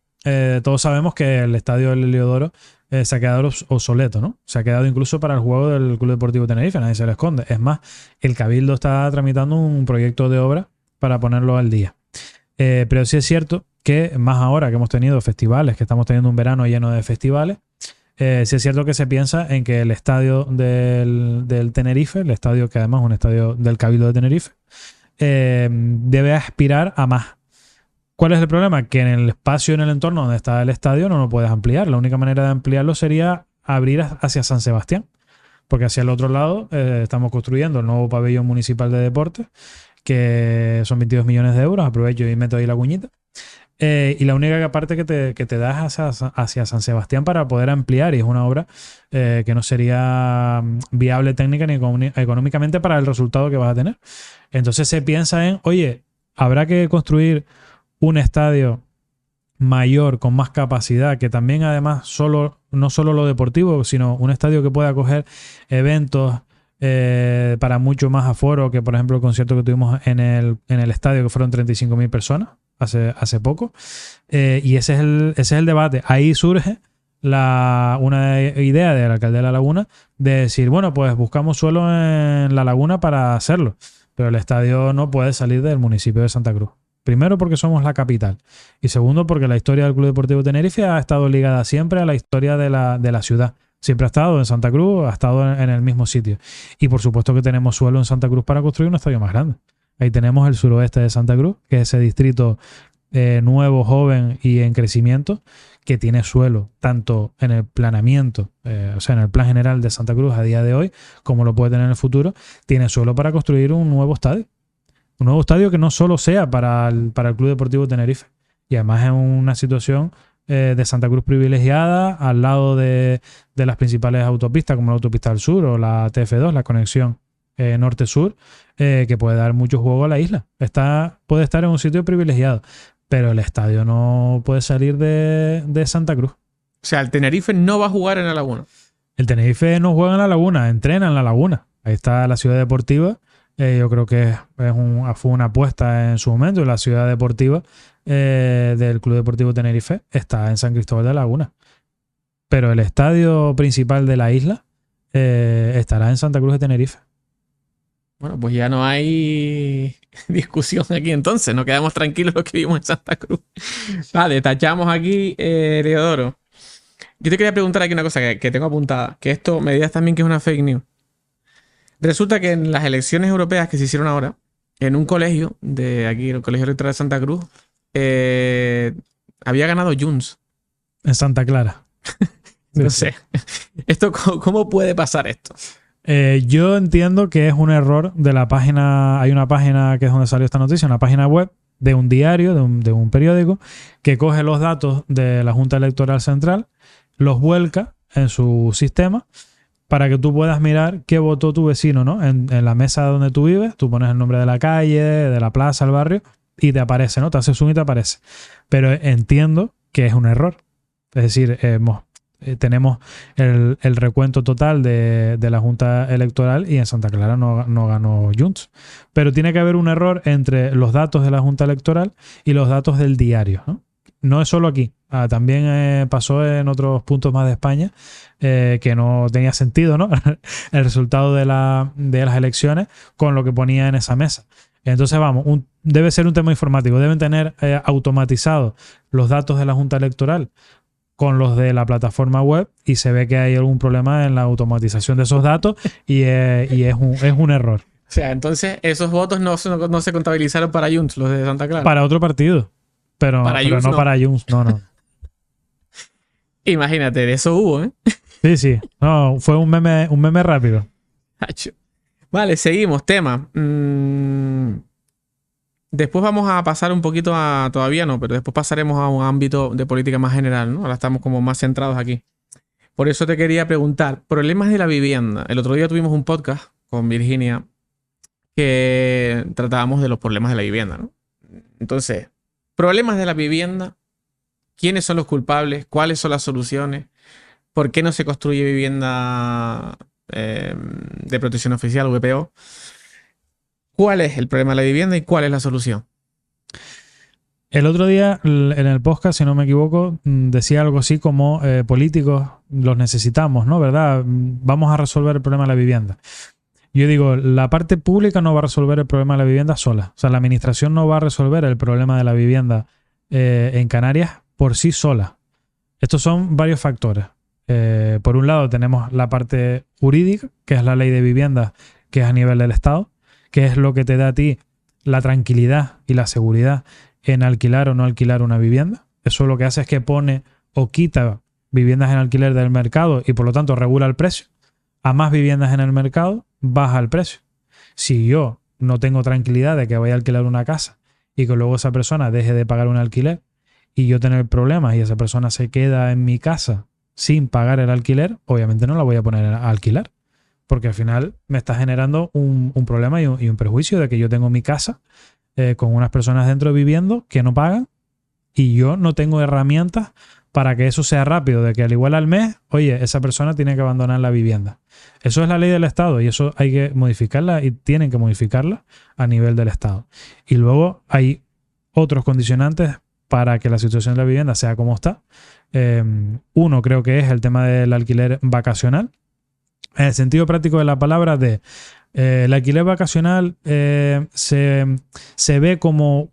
todos sabemos que el estadio del Heliodoro se ha quedado obsoleto, ¿no? Se ha quedado incluso para el juego del Club Deportivo Tenerife, nadie se lo esconde. Es más, el Cabildo está tramitando un proyecto de obra para ponerlo al día. Pero sí es cierto que más ahora que hemos tenido festivales, que estamos teniendo un verano lleno de festivales, sí es cierto que se piensa en que el estadio del Tenerife, el estadio que además es un estadio del Cabildo de Tenerife, debe aspirar a más. ¿Cuál es el problema? Que en el espacio, en el entorno donde está el estadio, no lo puedes ampliar. La única manera de ampliarlo sería abrir hacia San Sebastián, porque hacia el otro lado estamos construyendo el nuevo pabellón municipal de deportes, que son 22 millones de euros. Aprovecho y meto ahí la cuñita. Y la única parte que te das hacia San Sebastián para poder ampliar, y es una obra que no sería viable técnica ni económicamente para el resultado que vas a tener. Entonces se piensa en, oye, habrá que construir un estadio mayor, con más capacidad, que también además no solo lo deportivo, sino un estadio que pueda acoger eventos para mucho más aforo, que por ejemplo el concierto que tuvimos en el estadio, que fueron 35.000 personas hace poco. Y ese es el debate. Ahí surge una idea del alcalde de La Laguna de decir, bueno, pues buscamos suelo en La Laguna para hacerlo, pero el estadio no puede salir del municipio de Santa Cruz. Primero, porque somos la capital, y segundo, porque la historia del Club Deportivo Tenerife ha estado ligada siempre a la historia de la ciudad. Siempre ha estado en Santa Cruz, ha estado en el mismo sitio. Y por supuesto que tenemos suelo en Santa Cruz para construir un estadio más grande. Ahí tenemos el suroeste de Santa Cruz, que es ese distrito nuevo, joven y en crecimiento, que tiene suelo tanto en el planeamiento, o sea, en el plan general de Santa Cruz a día de hoy, como lo puede tener en el futuro. Tiene suelo para construir un nuevo estadio. Un nuevo estadio que no solo sea para el Club Deportivo Tenerife, y además en una situación de Santa Cruz privilegiada, al lado de las principales autopistas, como la autopista del sur o la TF2, la conexión norte-sur, que puede dar mucho juego a la isla. Puede estar en un sitio privilegiado, pero el estadio no puede salir de Santa Cruz. O sea, el Tenerife no va a jugar en La Laguna. El Tenerife no juega en La Laguna, entrena en La Laguna. Ahí está la ciudad deportiva. Yo creo que fue una apuesta en su momento. La ciudad deportiva del Club Deportivo Tenerife está en San Cristóbal de La Laguna. Pero el estadio principal de la isla estará en Santa Cruz de Tenerife. Bueno, pues ya no hay discusión aquí entonces. Nos quedamos tranquilos los que vivimos en Santa Cruz. Vale, tachamos aquí, Heliodoro. Yo te quería preguntar aquí una cosa que tengo apuntada. Que esto me digas también que es una fake news. Resulta que en las elecciones europeas que se hicieron ahora, en un colegio de aquí, el Colegio Electoral de Santa Cruz, había ganado Junts. En Santa Clara. No sé. ¿Cómo puede pasar esto? Yo entiendo que es un error de la página. Hay una página que es donde salió esta noticia, una página web de un diario, de un periódico, que coge los datos de la Junta Electoral Central, los vuelca en su sistema, para que tú puedas mirar qué votó tu vecino, ¿no? En la mesa donde tú vives, tú pones el nombre de la calle, de la plaza, el barrio, y te aparece, ¿no? Te haces zoom y te aparece. Pero entiendo que es un error. Es decir, tenemos el recuento total de la Junta Electoral y en Santa Clara no ganó Junts. Pero tiene que haber un error entre los datos de la Junta Electoral y los datos del diario, ¿no? No es solo aquí. También pasó en otros puntos más de España que no tenía sentido, ¿no? El resultado de las elecciones con lo que ponía en esa mesa. Entonces, vamos, debe ser un tema informático. Deben tener automatizados los datos de la Junta Electoral con los de la plataforma web y se ve que hay algún problema en la automatización de esos datos y es un error. O sea, entonces esos votos no se contabilizaron para Junts, los de Santa Clara. Para otro partido, pero no para Junts, no. Imagínate, de eso hubo, ¿eh? Sí. No, fue un meme rápido. Vale, seguimos. Tema. Después vamos a pasar un poquito todavía no, pero después pasaremos a un ámbito de política más general, ¿no? Ahora estamos como más centrados aquí. Por eso te quería preguntar, problemas de la vivienda. El otro día tuvimos un podcast con Virginia que tratábamos de los problemas de la vivienda, ¿no? Entonces, problemas de la vivienda, ¿quiénes son los culpables? ¿Cuáles son las soluciones? ¿Por qué no se construye vivienda de protección oficial, VPO? ¿Cuál es el problema de la vivienda y cuál es la solución? El otro día en el podcast, si no me equivoco, decía algo así como políticos los necesitamos, ¿no? ¿Verdad? Vamos a resolver el problema de la vivienda. Yo digo, la parte pública no va a resolver el problema de la vivienda sola. O sea, la administración no va a resolver el problema de la vivienda en Canarias por sí sola. Estos son varios factores. Por un lado tenemos la parte jurídica, que es la ley de vivienda, que es a nivel del Estado, que es lo que te da a ti la tranquilidad y la seguridad en alquilar o no alquilar una vivienda. Eso lo que hace es que pone o quita viviendas en alquiler del mercado y por lo tanto regula el precio. A más viviendas en el mercado, baja el precio. Si yo no tengo tranquilidad de que voy a alquilar una casa y que luego esa persona deje de pagar un alquiler y yo tener problemas y esa persona se queda en mi casa sin pagar el alquiler, obviamente no la voy a poner a alquilar. Porque al final me está generando un problema y un perjuicio de que yo tengo mi casa con unas personas dentro viviendo que no pagan y yo no tengo herramientas para que eso sea rápido, de que al igual al mes, oye, esa persona tiene que abandonar la vivienda. Eso es la ley del Estado y eso hay que modificarla y tienen que modificarla a nivel del Estado. Y luego hay otros condicionantes para que la situación de la vivienda sea como está. Uno creo que es el tema del alquiler vacacional. En el sentido práctico de la palabra el alquiler vacacional se ve como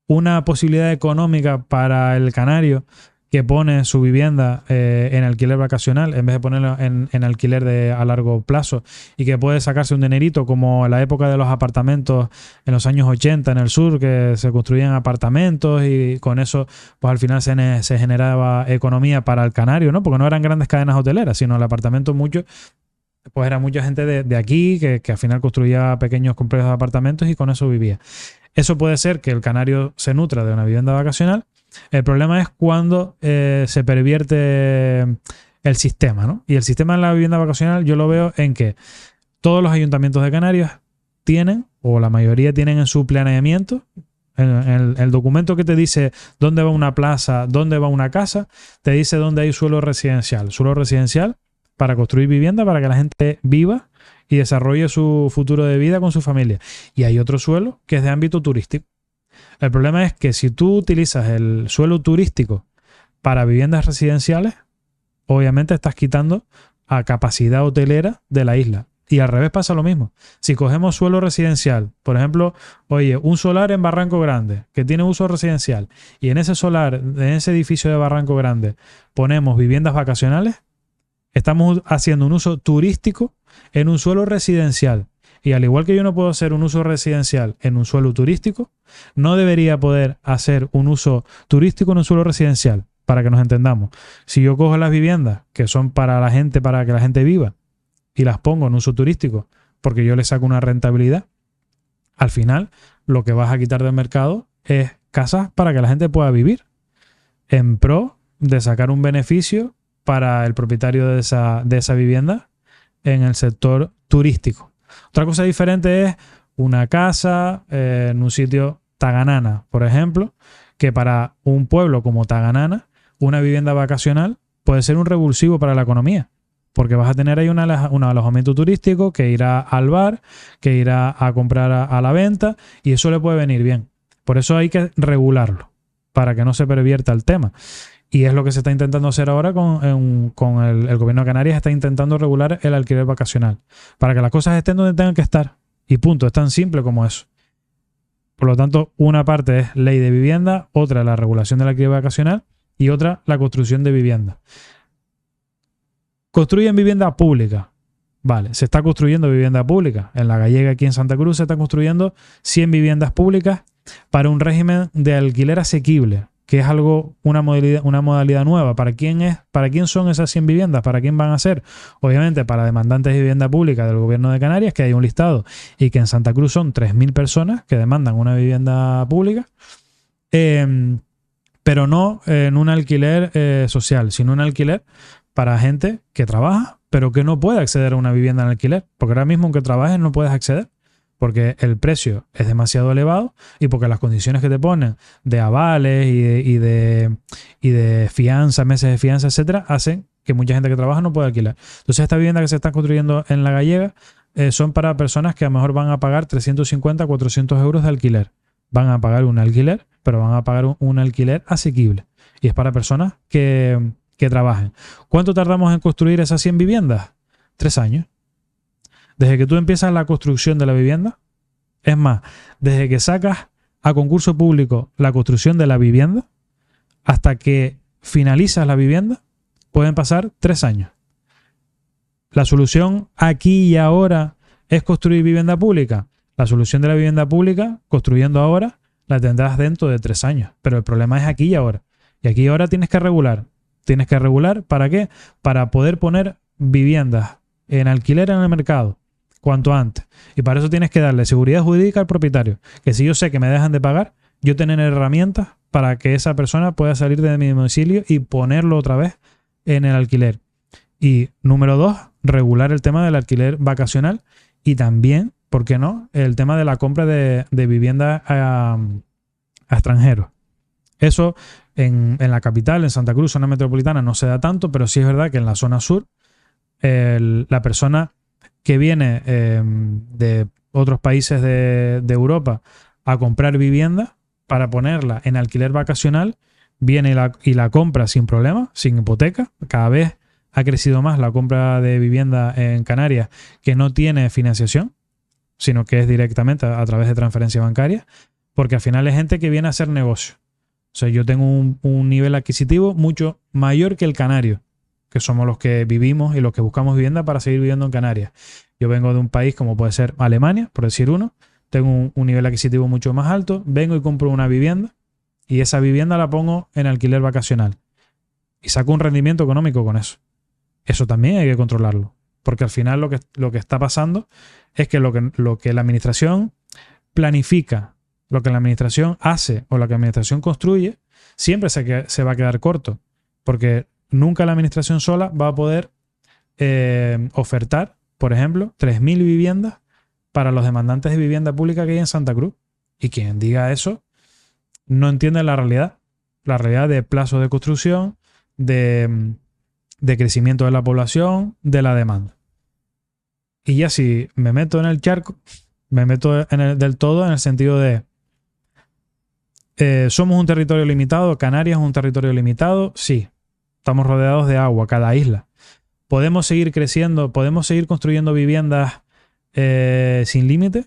una posibilidad económica para el canario que pone su vivienda en alquiler vacacional en vez de ponerlo en alquiler a largo plazo y que puede sacarse un dinerito como en la época de los apartamentos en los años 80 en el sur, que se construían apartamentos y con eso pues al final se generaba economía para el canario, ¿no? Porque no eran grandes cadenas hoteleras, sino el apartamento pues era mucha gente de aquí que al final construía pequeños complejos de apartamentos y con eso vivía. Eso puede ser que el canario se nutra de una vivienda vacacional. El problema es cuando se pervierte el sistema, ¿no? Y el sistema de la vivienda vacacional yo lo veo en que todos los ayuntamientos de Canarias tienen, o la mayoría tienen en su planeamiento, en el documento que te dice dónde va una plaza, dónde va una casa, te dice dónde hay suelo residencial. Suelo residencial para construir vivienda, para que la gente viva y desarrolle su futuro de vida con su familia. Y hay otro suelo que es de ámbito turístico. El problema es que si tú utilizas el suelo turístico para viviendas residenciales, obviamente estás quitando a capacidad hotelera de la isla. Y al revés pasa lo mismo. Si cogemos suelo residencial, por ejemplo, oye, un solar en Barranco Grande que tiene uso residencial y en ese solar, en ese edificio de Barranco Grande, ponemos viviendas vacacionales, estamos haciendo un uso turístico en un suelo residencial. Y al igual que yo no puedo hacer un uso residencial en un suelo turístico, no debería poder hacer un uso turístico en un suelo residencial, para que nos entendamos. Si yo cojo las viviendas que son para la gente, para que la gente viva, y las pongo en uso turístico, porque yo le saco una rentabilidad, al final lo que vas a quitar del mercado es casas para que la gente pueda vivir, en pro de sacar un beneficio para el propietario de esa vivienda en el sector turístico. Otra cosa diferente es una casa en un sitio Taganana, por ejemplo, que para un pueblo como Taganana, una vivienda vacacional puede ser un revulsivo para la economía, porque vas a tener ahí un alojamiento turístico que irá al bar, que irá a comprar a la venta, y eso le puede venir bien. Por eso hay que regularlo, para que no se pervierta el tema. Y es lo que se está intentando hacer ahora con el gobierno de Canarias. Está intentando regular el alquiler vacacional para que las cosas estén donde tengan que estar. Y punto. Es tan simple como eso. Por lo tanto, una parte es ley de vivienda, otra la regulación del alquiler vacacional y otra la construcción de vivienda. Construyen vivienda pública. Vale, se está construyendo vivienda pública. En La Gallega, aquí en Santa Cruz, se están construyendo 100 viviendas públicas para un régimen de alquiler asequible, que es una modalidad nueva. ¿Para quién son esas 100 viviendas? ¿Para quién van a ser? Obviamente para demandantes de vivienda pública del gobierno de Canarias, que hay un listado, y que en Santa Cruz son 3.000 personas que demandan una vivienda pública, pero no en un alquiler social, sino un alquiler para gente que trabaja, pero que no puede acceder a una vivienda en alquiler, porque ahora mismo aunque trabajes no puedes acceder, porque el precio es demasiado elevado y porque las condiciones que te ponen de avales y de fianza, meses de fianza, etcétera, hacen que mucha gente que trabaja no pueda alquilar. Entonces, estas viviendas que se están construyendo en La Gallega son para personas que a lo mejor van a pagar 350, 400 euros de alquiler. Van a pagar un alquiler, pero van a pagar un alquiler asequible. Y es para personas que trabajen. ¿Cuánto tardamos en construir esas 100 viviendas? 3 años. Desde que tú empiezas la construcción de la vivienda, es más, desde que sacas a concurso público la construcción de la vivienda hasta que finalizas la vivienda, pueden pasar 3 años. La solución aquí y ahora es construir vivienda pública. La solución de la vivienda pública, construyendo ahora, la tendrás dentro de 3 años. Pero el problema es aquí y ahora. Y aquí y ahora tienes que regular. ¿Tienes que regular para qué? Para poder poner viviendas en alquiler en el mercado cuanto antes. Y para eso tienes que darle seguridad jurídica al propietario. Que si yo sé que me dejan de pagar, yo tener herramientas para que esa persona pueda salir de mi domicilio y ponerlo otra vez en el alquiler. Y número 2, regular el tema del alquiler vacacional y también, ¿por qué no?, el tema de la compra de viviendas a extranjeros. Eso en la capital, en Santa Cruz, zona metropolitana, no se da tanto, pero sí es verdad que en la zona sur, la persona que viene de otros países de Europa a comprar vivienda para ponerla en alquiler vacacional, viene y la compra sin problema, sin hipoteca. Cada vez ha crecido más la compra de vivienda en Canarias que no tiene financiación, sino que es directamente a través de transferencia bancaria, porque al final es gente que viene a hacer negocio. O sea, yo tengo un nivel adquisitivo mucho mayor que el canario, que somos los que vivimos y los que buscamos vivienda para seguir viviendo en Canarias. Yo vengo de un país como puede ser Alemania, por decir uno, tengo un nivel adquisitivo mucho más alto, vengo y compro una vivienda y esa vivienda la pongo en alquiler vacacional y saco un rendimiento económico con eso. Eso también hay que controlarlo, porque al final lo que está pasando es que lo que la administración planifica, lo que la administración hace o lo que la administración construye, siempre se va a quedar corto, porque nunca la administración sola va a poder ofertar, por ejemplo, 3.000 viviendas para los demandantes de vivienda pública que hay en Santa Cruz. Y quien diga eso no entiende la realidad de plazo de construcción, de crecimiento de la población, de la demanda. Y ya si me meto en el charco, me meto del todo en el sentido de somos un territorio limitado, Canarias es un territorio limitado, sí. Estamos rodeados de agua, cada isla. ¿Podemos seguir creciendo? ¿Podemos seguir construyendo viviendas sin límite?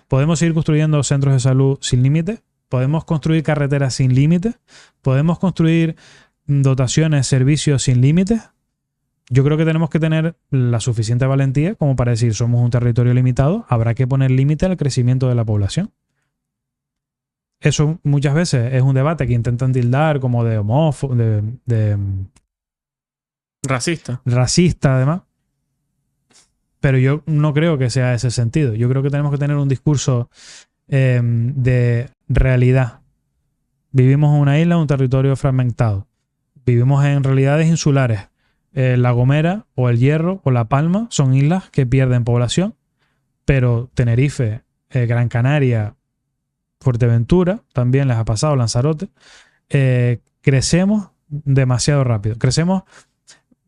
¿Podemos seguir construyendo centros de salud sin límite? ¿Podemos construir carreteras sin límite? ¿Podemos construir dotaciones, servicios sin límites? Yo creo que tenemos que tener la suficiente valentía como para decir somos un territorio limitado, habrá que poner límite al crecimiento de la población. Eso muchas veces es un debate que intentan tildar como de homófobo, de racista además. Pero yo no creo que sea ese sentido. Yo creo que tenemos que tener un discurso de realidad. Vivimos en una isla, un territorio fragmentado. vivimos en realidades insulares. La Gomera o El Hierro o La Palma son islas que pierden población, pero Tenerife, Gran Canaria, Fuerteventura, también les ha pasado, Lanzarote, crecemos demasiado rápido. Crecemos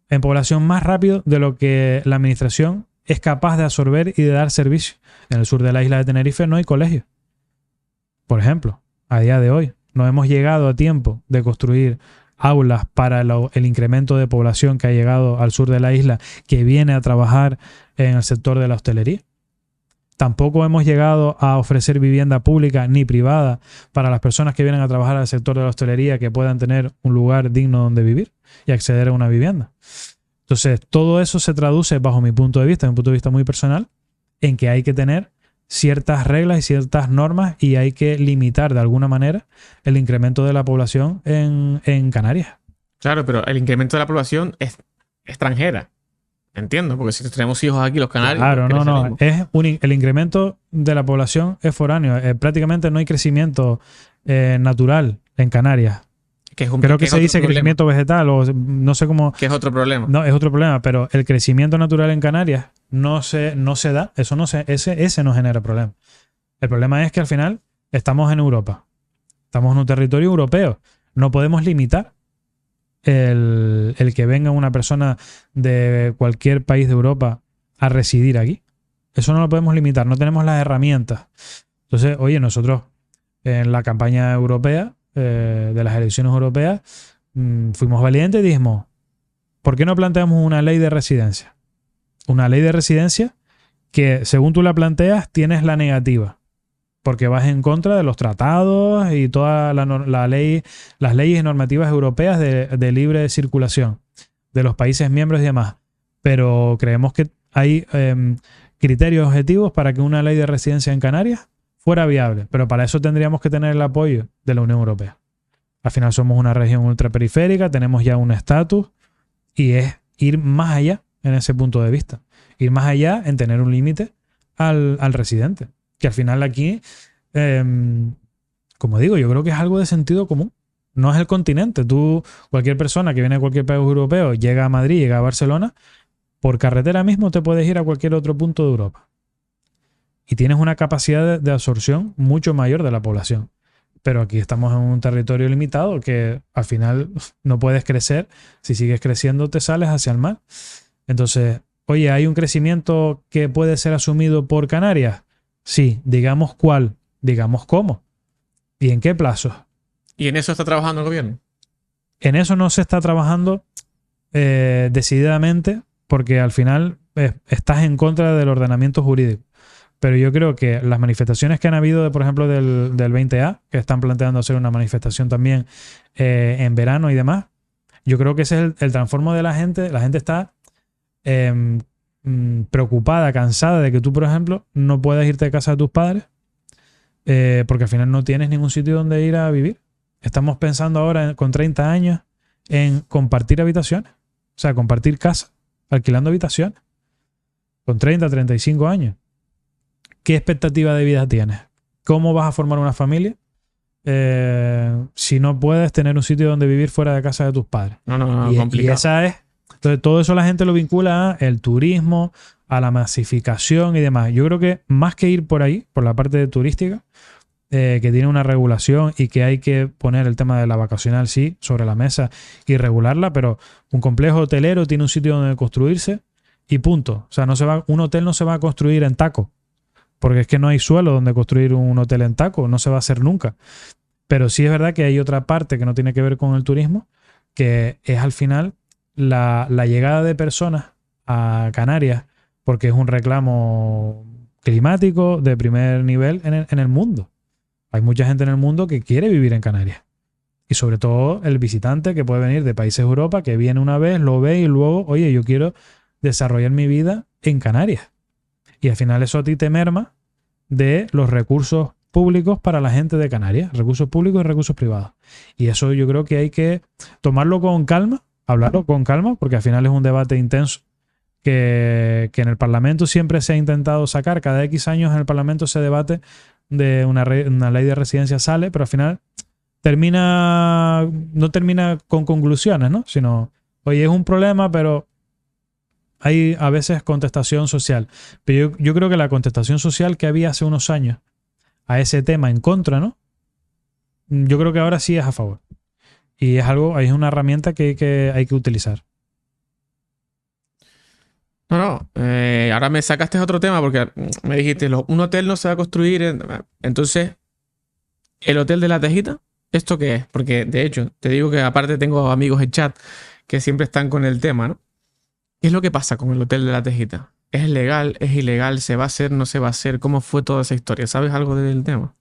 en población más rápido de lo que la administración es capaz de absorber y de dar servicio. En el sur de la isla de Tenerife no hay colegios. Por ejemplo, a día de hoy no hemos llegado a tiempo de construir aulas para el incremento de población que ha llegado al sur de la isla, que viene a trabajar en el sector de la hostelería. Tampoco hemos llegado a ofrecer vivienda pública ni privada para las personas que vienen a trabajar al sector de la hostelería, que puedan tener un lugar digno donde vivir y acceder a una vivienda. Entonces, todo eso se traduce, bajo mi punto de vista, muy personal, en que hay que tener ciertas reglas y ciertas normas y hay que limitar de alguna manera el incremento de la población en Canarias. Claro, pero el incremento de la población es extranjera. Entiendo, porque si tenemos hijos aquí, los canarios... Claro, no. El incremento de la población es foráneo. Prácticamente no hay crecimiento natural en Canarias. Creo que se dice crecimiento vegetal o no sé cómo... Que es otro problema. No, es otro problema, pero el crecimiento natural en Canarias no se da. Ese no genera problema. El problema es que al final estamos en Europa. Estamos en un territorio europeo. No podemos limitar el que venga una persona de cualquier país de Europa a residir aquí. Eso no lo podemos limitar. No tenemos las herramientas. Entonces, oye, nosotros en la campaña europea de las elecciones europeas fuimos valientes y dijimos, ¿por qué no planteamos una ley de residencia? Una ley de residencia que, según tú la planteas, tienes la negativa, porque vas en contra de los tratados y toda las leyes y normativas europeas de libre circulación de los países miembros y demás. Pero creemos que hay criterios objetivos para que una ley de residencia en Canarias fuera viable, pero para eso tendríamos que tener el apoyo de la Unión Europea. Al final somos una región ultraperiférica, tenemos ya un estatus y es ir más allá en ese punto de vista. Ir más allá en tener un límite al residente. Que al final aquí, como digo, yo creo que es algo de sentido común. No es el continente. Cualquier persona que viene de cualquier país europeo, llega a Madrid, llega a Barcelona, por carretera mismo te puedes ir a cualquier otro punto de Europa. Y tienes una capacidad de absorción mucho mayor de la población. Pero aquí estamos en un territorio limitado que al final no puedes crecer. Si sigues creciendo te sales hacia el mar. Entonces, oye, ¿hay un crecimiento que puede ser asumido por Canarias? Sí. Digamos cuál, digamos cómo y en qué plazo. ¿Y en eso está trabajando el gobierno? En eso no se está trabajando decididamente porque al final estás en contra del ordenamiento jurídico. Pero yo creo que las manifestaciones que han habido, por ejemplo, del 20A, que están planteando hacer una manifestación también en verano y demás, yo creo que ese es el transformo de la gente. La gente está preocupada, cansada de que tú, por ejemplo, no puedas irte de casa de tus padres porque al final no tienes ningún sitio donde ir a vivir. Estamos pensando ahora, con 30 años, en compartir habitaciones. O sea, compartir casa, alquilando habitaciones. Con 30, 35 años. ¿Qué expectativa de vida tienes? ¿Cómo vas a formar una familia si no puedes tener un sitio donde vivir fuera de casa de tus padres? No, y complicado. esa es... Entonces, todo eso la gente lo vincula al turismo, a la masificación y demás. Yo creo que más que ir por ahí, por la parte turística, que tiene una regulación y que hay que poner el tema de la vacacional, sí, sobre la mesa y regularla, pero un complejo hotelero tiene un sitio donde construirse y punto. O sea, un hotel no se va a construir en taco. Porque es que no hay suelo donde construir un hotel en taco, no se va a hacer nunca. Pero sí es verdad que hay otra parte que no tiene que ver con el turismo, que es al final la llegada de personas a Canarias, porque es un reclamo climático de primer nivel en el mundo. Hay mucha gente en el mundo que quiere vivir en Canarias. Y sobre todo el visitante que puede venir de países de Europa, que viene una vez, lo ve y luego, oye, yo quiero desarrollar mi vida en Canarias. Y al final eso a ti te merma de los recursos públicos para la gente de Canarias, recursos públicos y recursos privados. Y eso yo creo que hay que tomarlo con calma, hablarlo con calma, porque al final es un debate intenso que en el Parlamento siempre se ha intentado sacar. Cada X años en el Parlamento se debate de una ley de residencia sale, pero al final no termina con conclusiones, ¿no? Sino, oye, es un problema, pero hay a veces contestación social. Pero yo creo que la contestación social que había hace unos años a ese tema en contra, ¿no? Yo creo que ahora sí es a favor. Y es una herramienta que hay que utilizar. No, ahora me sacaste otro tema porque me dijiste, un hotel no se va a construir. Entonces, ¿el hotel de la Tejita? ¿Esto qué es? Porque, de hecho, te digo que aparte tengo amigos en chat que siempre están con el tema, ¿no? ¿Qué es lo que pasa con el hotel de la Tejita? ¿Es legal? ¿Es ilegal? ¿Se va a hacer? ¿No se va a hacer? ¿Cómo fue toda esa historia? ¿Sabes algo del tema?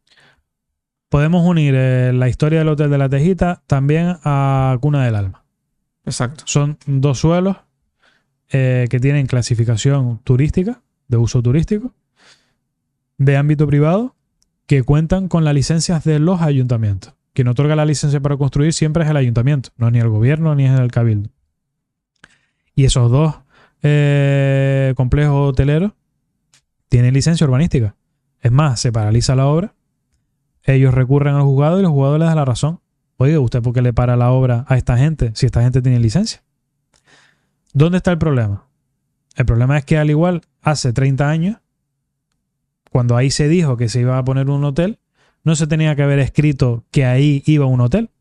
Podemos unir la historia del Hotel de la Tejita también a Cuna del Alma. Exacto. Son dos suelos que tienen clasificación turística, de uso turístico, de ámbito privado, que cuentan con las licencias de los ayuntamientos. Quien otorga la licencia para construir siempre es el ayuntamiento, no es ni el gobierno ni es el cabildo. Y esos dos complejos hoteleros tienen licencia urbanística. Es más, se paraliza la obra, ellos recurren al juzgado y el juzgado les da la razón. Oye, ¿usted por qué le para la obra a esta gente si esta gente tiene licencia? ¿Dónde está el problema? El problema es que al igual hace 30 años, cuando ahí se dijo que se iba a poner un hotel, no se tenía que haber escrito que ahí iba un hotel.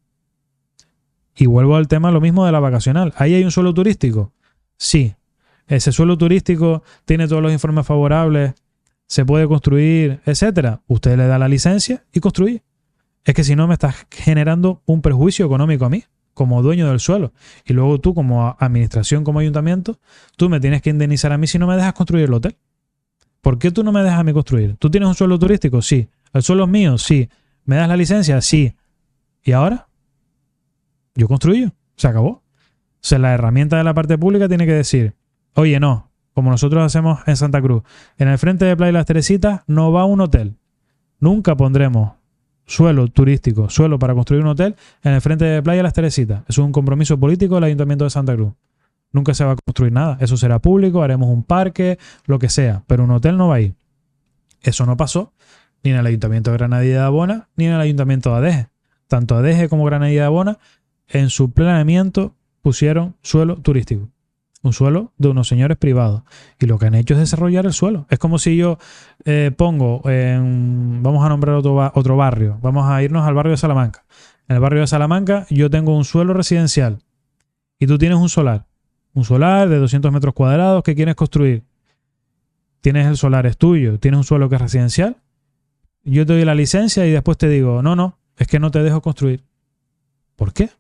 Y vuelvo al tema lo mismo de la vacacional. ¿Ahí hay un suelo turístico? Sí. Ese suelo turístico tiene todos los informes favorables, se puede construir, etcétera. Usted le da la licencia y construye. Es que si no me estás generando un perjuicio económico a mí, como dueño del suelo. Y luego tú, como administración, como ayuntamiento, tú me tienes que indemnizar a mí si no me dejas construir el hotel. ¿Por qué tú no me dejas a mí construir? ¿Tú tienes un suelo turístico? Sí. ¿El suelo es mío? Sí. ¿Me das la licencia? Sí. ¿Y ahora? Yo construyo. Se acabó. O sea, la herramienta de la parte pública tiene que decir, oye, no, como nosotros hacemos en Santa Cruz, en el frente de Playa Las Teresitas no va un hotel. Nunca pondremos suelo turístico, suelo para construir un hotel en el frente de Playa Las Teresitas. Eso es un compromiso político del Ayuntamiento de Santa Cruz. Nunca se va a construir nada. Eso será público, haremos un parque, lo que sea, pero un hotel no va a ir. Eso no pasó ni en el Ayuntamiento de Granadilla de Abona ni en el Ayuntamiento de Adeje. Tanto Adeje como Granadilla de Abona en su planeamiento pusieron suelo turístico. Un suelo de unos señores privados. Y lo que han hecho es desarrollar el suelo. Es como si yo vamos a nombrar otro barrio. Vamos a irnos al barrio de Salamanca. En el barrio de Salamanca yo tengo un suelo residencial. Y tú tienes un solar. Un solar de 200 metros cuadrados que quieres construir. Tienes el solar, es tuyo. Tienes un suelo que es residencial. Yo te doy la licencia y después te digo, no, es que no te dejo construir. ¿Por qué?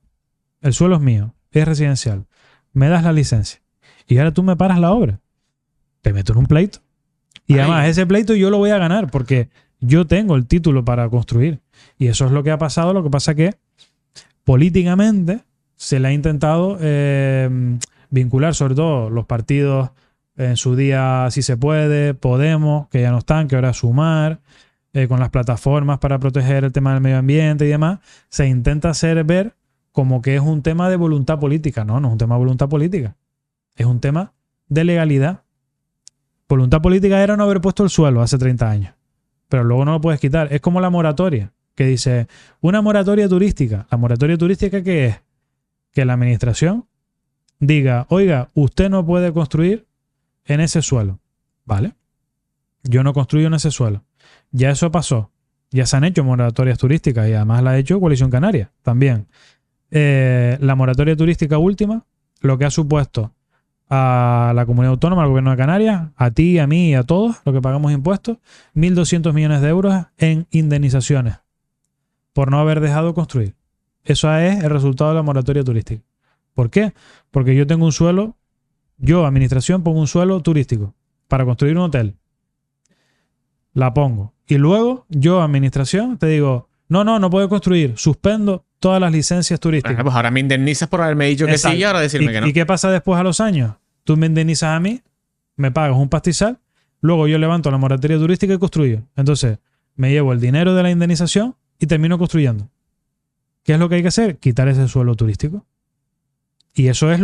El suelo es mío. Es residencial. Me das la licencia. Y ahora tú me paras la obra. Te meto en un pleito. Y además ese pleito yo lo voy a ganar porque yo tengo el título para construir. Y eso es lo que ha pasado. Lo que pasa que políticamente se le ha intentado vincular, sobre todo los partidos en su día Si Se Puede, Podemos, que ya no están, que ahora es Sumar, con las plataformas para proteger el tema del medio ambiente y demás. Se intenta hacer ver como que es un tema de voluntad política. No, no es un tema de voluntad política. Es un tema de legalidad. Voluntad política era no haber puesto el suelo hace 30 años. Pero luego no lo puedes quitar. Es como la moratoria, que dice, una moratoria turística. ¿La moratoria turística qué es? Que la administración diga, oiga, usted no puede construir en ese suelo. ¿Vale? Yo no construyo en ese suelo. Ya eso pasó. Ya se han hecho moratorias turísticas y además la ha hecho Coalición Canaria también. La moratoria turística última, lo que ha supuesto a la comunidad autónoma, al gobierno de Canarias, a ti, a mí y a todos, lo que pagamos impuestos, 1.200 millones de euros en indemnizaciones por no haber dejado construir. Eso es el resultado de la moratoria turística. ¿Por qué? Porque yo tengo un suelo, yo, administración, pongo un suelo turístico para construir un hotel. La pongo. Y luego, yo, administración, te digo, no puedo construir, suspendo todas las licencias turísticas. Bueno, pues ahora me indemnizas por haberme dicho que sí y ahora decirme que no. ¿Y qué pasa después a los años? Tú me indemnizas a mí, me pagas un pastizal, luego yo levanto la moratoria turística y construyo. Entonces, me llevo el dinero de la indemnización y termino construyendo. ¿Qué es lo que hay que hacer? Quitar ese suelo turístico. Y eso es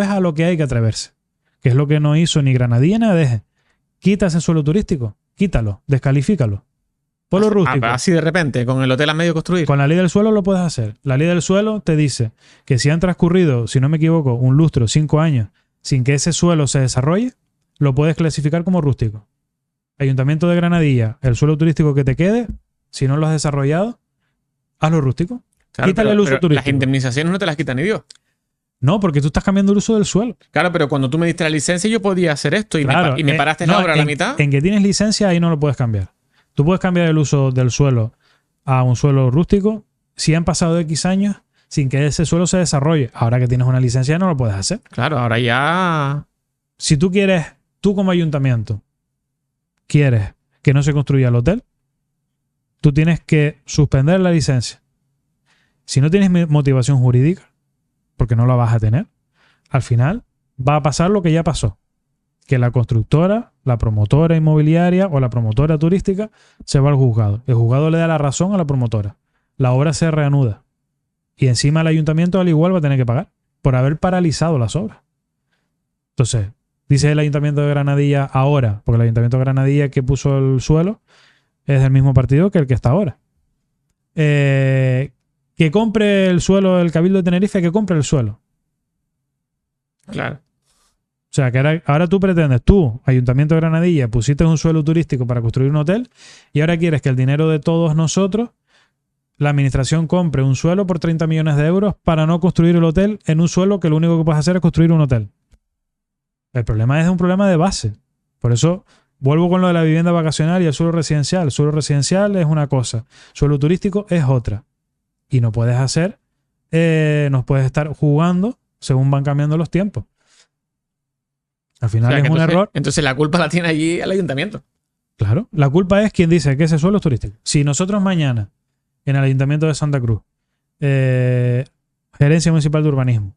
a lo que hay que atreverse. Que es lo que no hizo ni Granadilla ni Adeje. Quita ese suelo turístico. Quítalo, descalifícalo. Pueblo rústico. Así de repente, con el hotel a medio construir. Con la ley del suelo lo puedes hacer. La ley del suelo te dice que si han transcurrido, si no me equivoco, un lustro, 5 años, sin que ese suelo se desarrolle, lo puedes clasificar como rústico. Ayuntamiento de Granadilla, el suelo turístico que te quede, si no lo has desarrollado, hazlo rústico. Claro, Quítale el uso turístico. Las indemnizaciones no te las quita ni Dios. No, porque tú estás cambiando el uso del suelo. Claro, pero cuando tú me diste la licencia yo podía hacer esto y, Claro, me paraste la obra a la mitad. En que tienes licencia ahí no lo puedes cambiar. Tú puedes cambiar el uso del suelo a un suelo rústico si han pasado X años sin que ese suelo se desarrolle. Ahora que tienes una licencia no lo puedes hacer. Claro, ahora ya... Si tú quieres, tú como ayuntamiento, quieres que no se construya el hotel, tú tienes que suspender la licencia. Si no tienes motivación jurídica, porque no la vas a tener, al final va a pasar lo que ya pasó. Que la constructora, la promotora inmobiliaria o la promotora turística se va al juzgado. El juzgado le da la razón a la promotora. La obra se reanuda. Y encima el ayuntamiento al igual va a tener que pagar por haber paralizado las obras. Entonces, dice el Ayuntamiento de Granadilla ahora, porque el Ayuntamiento de Granadilla que puso el suelo es del mismo partido que el que está ahora. Que compre el suelo el Cabildo de Tenerife, que compre el suelo. Claro. O sea, que ahora tú pretendes, tú, Ayuntamiento de Granadilla, pusiste un suelo turístico para construir un hotel y ahora quieres que el dinero de todos nosotros, la administración compre un suelo por 30 millones de euros para no construir el hotel en un suelo que lo único que puedes hacer es construir un hotel. El problema es un problema de base. Por eso vuelvo con lo de la vivienda vacacional y el suelo residencial. El suelo residencial es una cosa, suelo turístico es otra. Y no puedes hacer, no puedes estar jugando según van cambiando los tiempos. Al final es un error. Entonces la culpa la tiene allí el ayuntamiento. Claro. La culpa es quien dice que ese suelo es turístico. Si nosotros mañana, en el Ayuntamiento de Santa Cruz, Gerencia Municipal de Urbanismo,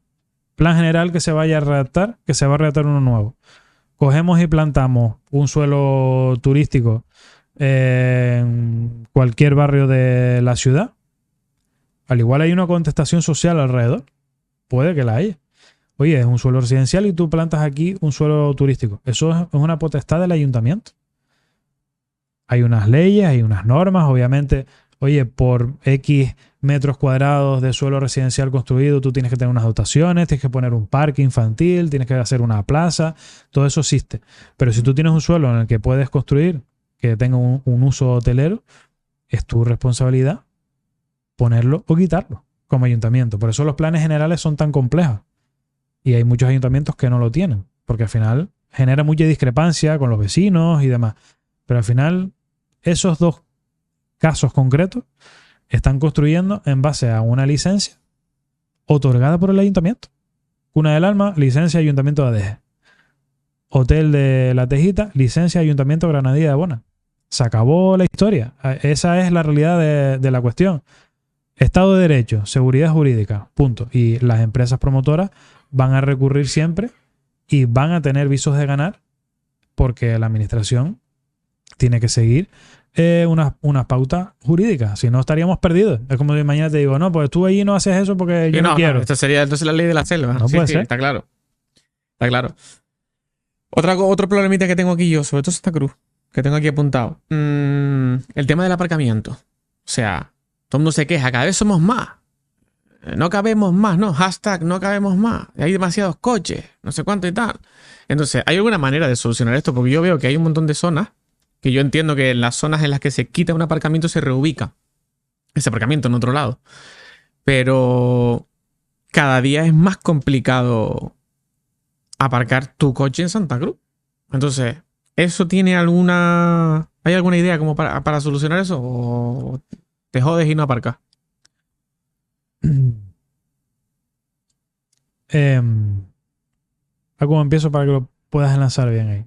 plan general que se vaya a redactar, que se va a redactar uno nuevo, cogemos y plantamos un suelo turístico en cualquier barrio de la ciudad, al igual hay una contestación social alrededor. Puede que la haya. Oye, es un suelo residencial y tú plantas aquí un suelo turístico. Eso es una potestad del ayuntamiento. Hay unas leyes, hay unas normas, obviamente. Oye, por X metros cuadrados de suelo residencial construido, tú tienes que tener unas dotaciones, tienes que poner un parque infantil, tienes que hacer una plaza, todo eso existe. Pero si tú tienes un suelo en el que puedes construir, que tenga un uso hotelero, es tu responsabilidad ponerlo o quitarlo como ayuntamiento. Por eso los planes generales son tan complejos. Y hay muchos ayuntamientos que no lo tienen, porque al final genera mucha discrepancia con los vecinos y demás. Pero al final, esos dos casos concretos están construyendo en base a una licencia otorgada por el ayuntamiento. Cuna del Alma, licencia Ayuntamiento de Adeje. Hotel de La Tejita, licencia Ayuntamiento de Granadilla de Bona. Se acabó la historia. Esa es la realidad de la cuestión. Estado de Derecho, seguridad jurídica, punto. Y las empresas promotoras van a recurrir siempre y van a tener visos de ganar porque la administración tiene que seguir unas pautas jurídicas. Si no, estaríamos perdidos. Es como si mañana te digo, no, pues tú allí no haces eso porque yo no quiero. Esto sería entonces la ley de la selva. No puede ser. Está claro. Está claro. Otro problemita que tengo aquí yo, sobre todo Santa Cruz, que tengo aquí apuntado. El tema del aparcamiento. O sea, todo el mundo se queja, cada vez somos más. No cabemos más, ¿no? Hashtag no cabemos más. Hay demasiados coches, no sé cuánto y tal. Entonces, ¿hay alguna manera de solucionar esto? Porque yo veo que hay un montón de zonas que yo entiendo que en las zonas en las que se quita un aparcamiento se reubica ese aparcamiento en otro lado. Pero cada día es más complicado aparcar tu coche en Santa Cruz. Entonces, ¿eso tiene alguna... ¿Hay alguna idea como para solucionar eso? ¿O te jodes y no aparcas? ¿Cómo empiezo para que lo puedas enlazar bien ahí?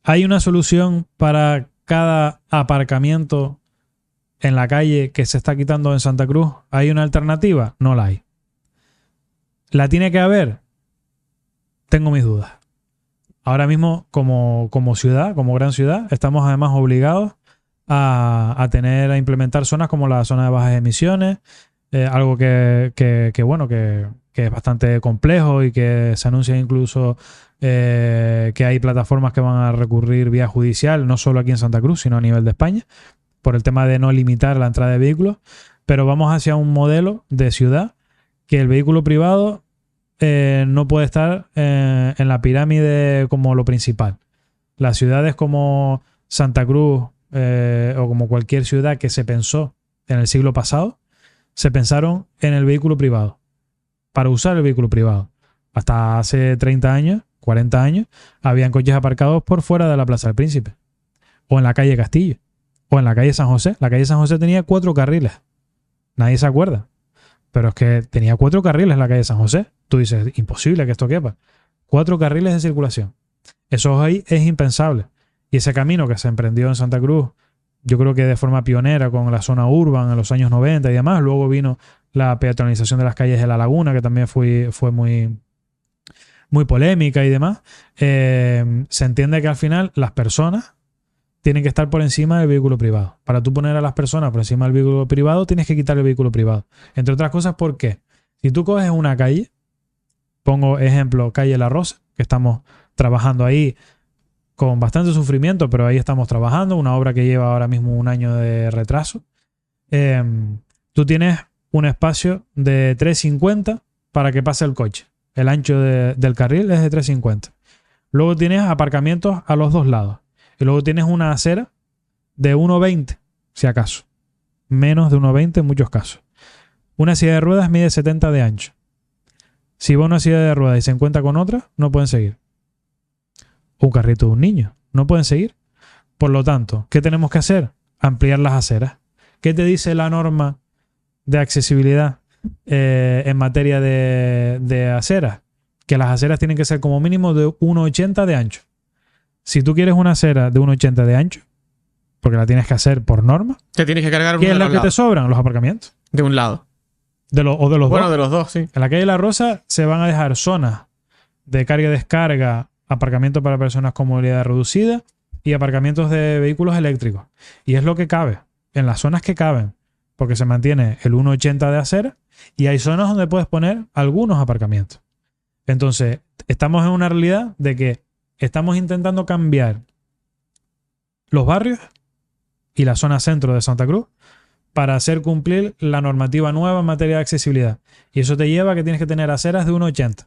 ¿Hay una solución para cada aparcamiento en la calle que se está quitando en Santa Cruz? ¿Hay una alternativa? No la hay. ¿La tiene que haber? Tengo mis dudas. Ahora mismo, como ciudad, como gran ciudad, estamos además obligados a implementar zonas como la zona de bajas emisiones, algo que que es bastante complejo y que se anuncia incluso que hay plataformas que van a recurrir vía judicial, no solo aquí en Santa Cruz, sino a nivel de España, por el tema de no limitar la entrada de vehículos, pero vamos hacia un modelo de ciudad que el vehículo privado no puede estar en la pirámide como lo principal. Las ciudades como Santa Cruz o como cualquier ciudad que se pensó en el siglo pasado, se pensaron en el vehículo privado, para usar el vehículo privado. Hasta hace 30 años, 40 años, habían coches aparcados por fuera de la Plaza del Príncipe, o en la calle Castillo, o en la calle San José. La calle San José tenía 4 carriles. Nadie se acuerda. Pero es que tenía 4 carriles la calle San José. Tú dices, imposible que esto quepa. 4 carriles de circulación. Eso ahí es impensable. Y ese camino que se emprendió en Santa Cruz, yo creo que de forma pionera con la zona urban en los años 90 y demás. Luego vino la peatonalización de las calles de La Laguna, que también fue muy, muy polémica y demás. Se entiende que al final las personas tienen que estar por encima del vehículo privado. Para tú poner a las personas por encima del vehículo privado, tienes que quitar el vehículo privado. Entre otras cosas, ¿por qué? Si tú coges una calle, pongo ejemplo, calle La Rosa, que estamos trabajando ahí con bastante sufrimiento, pero ahí estamos trabajando, una obra que lleva ahora mismo 1 año de retraso. Tú tienes un espacio de 3,50 para que pase el coche. El ancho del carril es de 3,50. Luego tienes aparcamientos a los 2 lados. Y luego tienes una acera de 1,20, si acaso. Menos de 1,20 en muchos casos. Una silla de ruedas mide 70 de ancho. Si va una silla de ruedas y se encuentra con otra, no pueden seguir. Un carrito de un niño, no pueden seguir. Por lo tanto, ¿qué tenemos que hacer? Ampliar las aceras. ¿Qué te dice la norma de accesibilidad en materia de aceras? Que las aceras tienen que ser como mínimo de 1,80 de ancho. Si tú quieres una acera de 1,80 de ancho, porque la tienes que hacer por norma, te tienes que cargar ¿qué es lo que te sobran? Los aparcamientos. De un lado. O de los dos. Bueno, de los dos, sí. En la calle La Rosa se van a dejar zonas de carga y descarga, aparcamientos para personas con movilidad reducida y aparcamientos de vehículos eléctricos. Y es lo que cabe, en las zonas que caben, porque se mantiene el 1,80 de acera y hay zonas donde puedes poner algunos aparcamientos. Entonces, estamos en una realidad de que estamos intentando cambiar los barrios y la zona centro de Santa Cruz para hacer cumplir la normativa nueva en materia de accesibilidad. Y eso te lleva a que tienes que tener aceras de 1,80.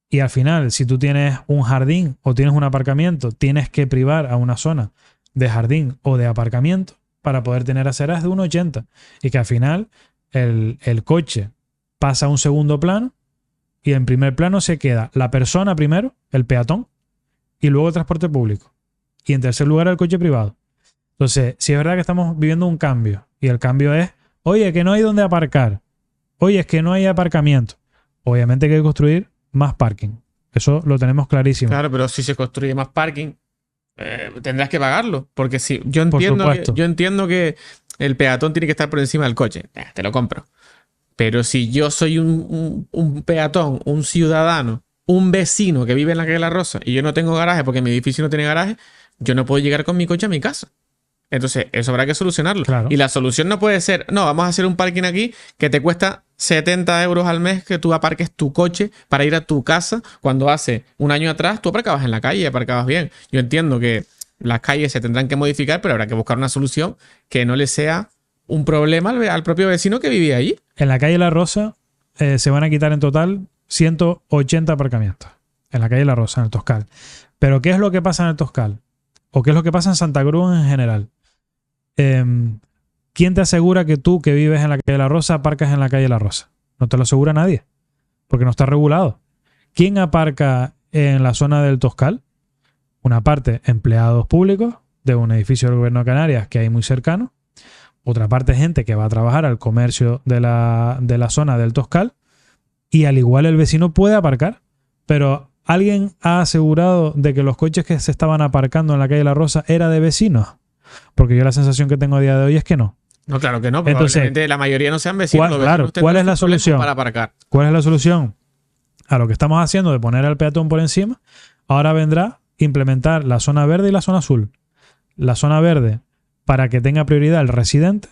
Y al final, si tú tienes un jardín o tienes un aparcamiento, tienes que privar a una zona de jardín o de aparcamiento para poder tener aceras de 1,80. Y que al final el coche pasa a un segundo plano y en primer plano se queda la persona primero, el peatón, y luego el transporte público. Y en tercer lugar el coche privado. Entonces, si es verdad que estamos viviendo un cambio y el cambio es, oye, que no hay donde aparcar. Oye, es que no hay aparcamiento. Obviamente hay que construir más parking. Eso lo tenemos clarísimo. Claro, pero si se construye más parking, tendrás que pagarlo. Porque si yo entiendo que el peatón tiene que estar por encima del coche. Te lo compro. Pero si yo soy un peatón, un ciudadano, un vecino que vive en la calle La Rosa y yo no tengo garaje porque mi edificio no tiene garaje, yo no puedo llegar con mi coche a mi casa. Entonces, eso habrá que solucionarlo. Claro. Y la solución no puede ser, no, vamos a hacer un parking aquí que te cuesta 70 euros al mes que tú aparques tu coche para ir a tu casa cuando hace 1 año atrás tú aparcabas en la calle y aparcabas bien. Yo entiendo que las calles se tendrán que modificar, pero habrá que buscar una solución que no le sea un problema al propio vecino que vivía allí. En la calle La Rosa se van a quitar en total 180 aparcamientos. En la calle La Rosa, en el Toscal. Pero ¿qué es lo que pasa en el Toscal? ¿O qué es lo que pasa en Santa Cruz en general? ¿Quién te asegura que tú que vives en la calle La Rosa aparcas en la calle La Rosa? No te lo asegura nadie, porque no está regulado. ¿Quién aparca en la zona del Toscal? Una parte, empleados públicos de un edificio del gobierno de Canarias que hay muy cercano. Otra parte, gente que va a trabajar al comercio de la zona del Toscal. Y al igual el vecino puede aparcar, pero ¿alguien ha asegurado de que los coches que se estaban aparcando en la calle La Rosa era de vecinos? Porque yo la sensación que tengo a día de hoy es que no. No, claro que no. Probablemente entonces, la mayoría no sean vecinos. ¿Cuál es la solución? Para aparcar. ¿Cuál es la solución? A lo que estamos haciendo de poner al peatón por encima, ahora vendrá implementar la zona verde y la zona azul. La zona verde para que tenga prioridad el residente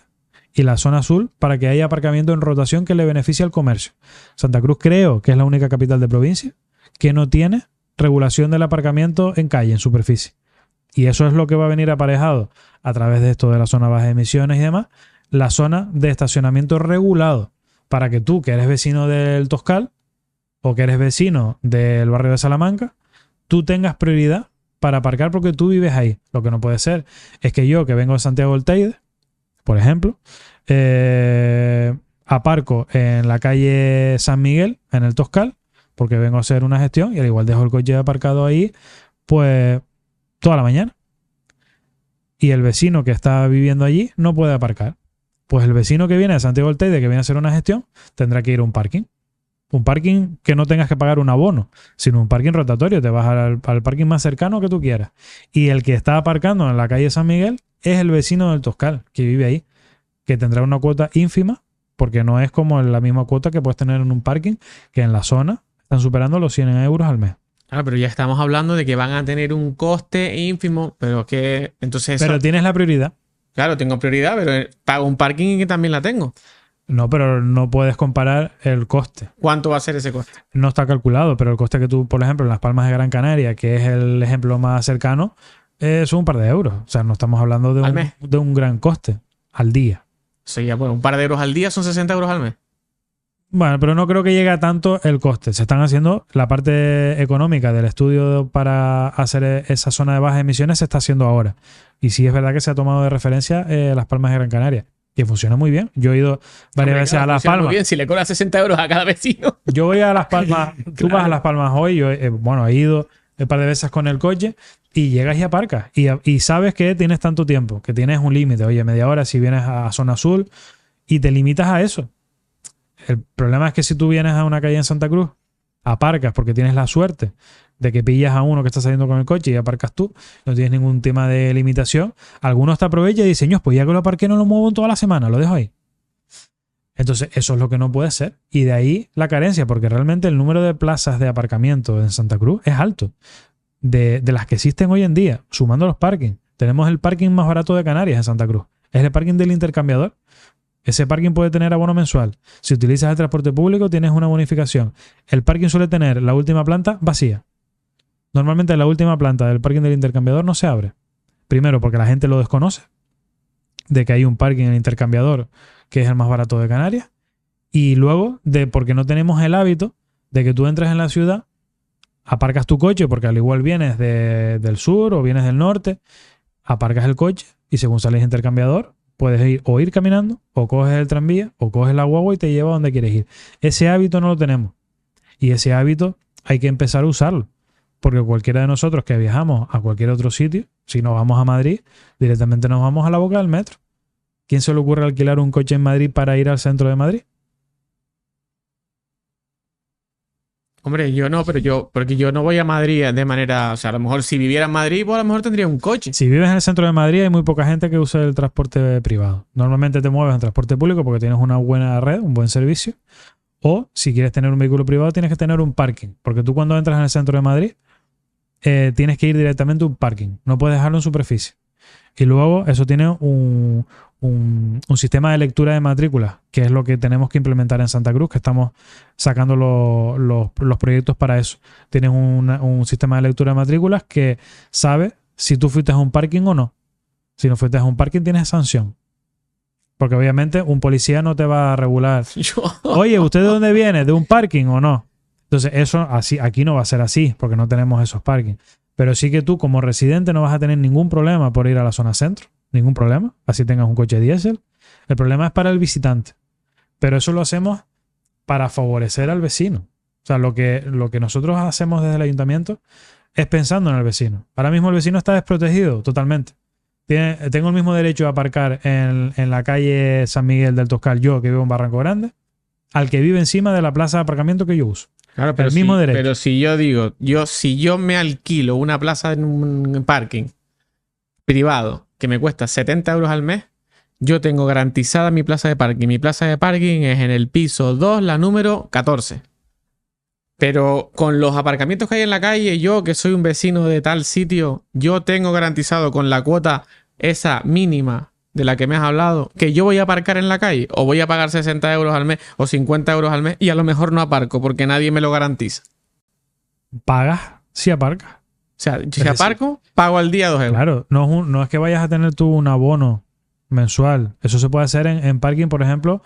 y la zona azul para que haya aparcamiento en rotación que le beneficie al comercio. Santa Cruz creo que es la única capital de provincia que no tiene regulación del aparcamiento en calle, en superficie. Y eso es lo que va a venir aparejado a través de esto de la zona baja de emisiones y demás, la zona de estacionamiento regulado, para que tú, que eres vecino del Toscal o que eres vecino del barrio de Salamanca, tú tengas prioridad para aparcar porque tú vives ahí. Lo que no puede ser es que yo, que vengo de Santiago del Teide, por ejemplo, aparco en la calle San Miguel, en el Toscal, porque vengo a hacer una gestión y al igual dejo el coche aparcado ahí, pues toda la mañana. Y el vecino que está viviendo allí no puede aparcar. Pues el vecino que viene de Santiago del Teide, que viene a hacer una gestión, tendrá que ir a un parking. Un parking que no tengas que pagar un abono, sino un parking rotatorio. Te vas al parking más cercano que tú quieras. Y el que está aparcando en la calle San Miguel es el vecino del Toscal, que vive ahí, que tendrá una cuota ínfima, porque no es como la misma cuota que puedes tener en un parking, que en la zona están superando los 100 euros al mes. Claro, pero ya estamos hablando de que van a tener un coste ínfimo, pero que entonces... Pero tienes la prioridad. Claro, tengo prioridad, pero pago un parking y que también la tengo. No, pero no puedes comparar el coste. ¿Cuánto va a ser ese coste? No está calculado, pero el coste que tú, por ejemplo, en Las Palmas de Gran Canaria, que es el ejemplo más cercano, son un par de euros. O sea, no estamos hablando de un gran coste al día. Sí, ya, bueno, un par de euros al día son 60 euros al mes. Bueno, pero no creo que llegue a tanto el coste. Se están haciendo la parte económica del estudio para hacer esa zona de bajas emisiones, se está haciendo ahora. Y sí es verdad que se ha tomado de referencia Las Palmas de Gran Canaria, que funciona muy bien. Yo he ido varias veces a Las Palmas. Muy bien, si le cobras 60 euros a cada vecino. Yo voy a Las Palmas, tú vas a Las Palmas hoy, yo he ido un par de veces con el coche y llegas y aparcas. Y sabes que tienes tanto tiempo, que tienes un límite. Oye, media hora si vienes a zona azul y te limitas a eso. El problema es que si tú vienes a una calle en Santa Cruz, aparcas porque tienes la suerte de que pillas a uno que está saliendo con el coche y aparcas tú, no tienes ningún tema de limitación. Algunos te aprovechan y dicen, pues ya que lo aparqué no lo muevo en toda la semana, lo dejo ahí. Entonces eso es lo que no puede ser. Y de ahí la carencia, porque realmente el número de plazas de aparcamiento en Santa Cruz es alto. De las que existen hoy en día, sumando los parkings. Tenemos el parking más barato de Canarias en Santa Cruz. Es el parking del intercambiador. Ese parking puede tener abono mensual. Si utilizas el transporte público tienes una bonificación. El parking suele tener la última planta vacía. Normalmente la última planta del parking del intercambiador no se abre. Primero porque la gente lo desconoce, de que hay un parking en el intercambiador que es el más barato de Canarias. Y luego porque no tenemos el hábito de que tú entres en la ciudad, aparcas tu coche porque al igual vienes del sur o vienes del norte, aparcas el coche y según sales intercambiador puedes ir caminando, o coges el tranvía, o coges la guagua y te lleva a donde quieres ir. Ese hábito no lo tenemos. Y ese hábito hay que empezar a usarlo. Porque cualquiera de nosotros que viajamos a cualquier otro sitio, si nos vamos a Madrid, directamente nos vamos a la boca del metro. ¿Quién se le ocurre alquilar un coche en Madrid para ir al centro de Madrid? Hombre, yo no, porque yo no voy a Madrid de manera, o sea, a lo mejor si viviera en Madrid, pues a lo mejor tendría un coche. Si vives en el centro de Madrid hay muy poca gente que use el transporte privado. Normalmente te mueves en transporte público porque tienes una buena red, un buen servicio. O si quieres tener un vehículo privado tienes que tener un parking. Porque tú cuando entras en el centro de Madrid tienes que ir directamente a un parking. No puedes dejarlo en superficie. Y luego eso tiene un sistema de lectura de matrículas, que es lo que tenemos que implementar en Santa Cruz, que estamos sacando los proyectos para eso. Tienes un sistema de lectura de matrículas que sabe si tú fuiste a un parking o no. Si no fuiste a un parking tienes sanción. Porque obviamente un policía no te va a regular. Oye, ¿usted de dónde viene? ¿De un parking o no? Entonces eso así, aquí no va a ser así, porque no tenemos esos parkings. Pero sí que tú como residente no vas a tener ningún problema por ir a la zona centro. Ningún problema. Así tengas un coche diésel. El problema es para el visitante. Pero eso lo hacemos para favorecer al vecino. O sea, lo que nosotros hacemos desde el ayuntamiento es pensando en el vecino. Ahora mismo el vecino está desprotegido totalmente. Tengo el mismo derecho a aparcar en la calle San Miguel del Toscal, yo que vivo en Barranco Grande, al que vive encima de la plaza de aparcamiento que yo uso. Claro, pero el mismo derecho. Pero si yo digo, si yo me alquilo una plaza en un parking privado que me cuesta 70 euros al mes, yo tengo garantizada mi plaza de parking. Mi plaza de parking es en el piso 2, la número 14. Pero con los aparcamientos que hay en la calle, yo que soy un vecino de tal sitio, yo tengo garantizado con la cuota esa mínima de la que me has hablado, que yo voy a aparcar en la calle o voy a pagar 60 euros al mes o 50 euros al mes y a lo mejor no aparco porque nadie me lo garantiza? Pagas si aparcas. O sea, si aparco, pago al día 2 euros. Claro, no es que vayas a tener tú un abono mensual. Eso se puede hacer en parking, por ejemplo.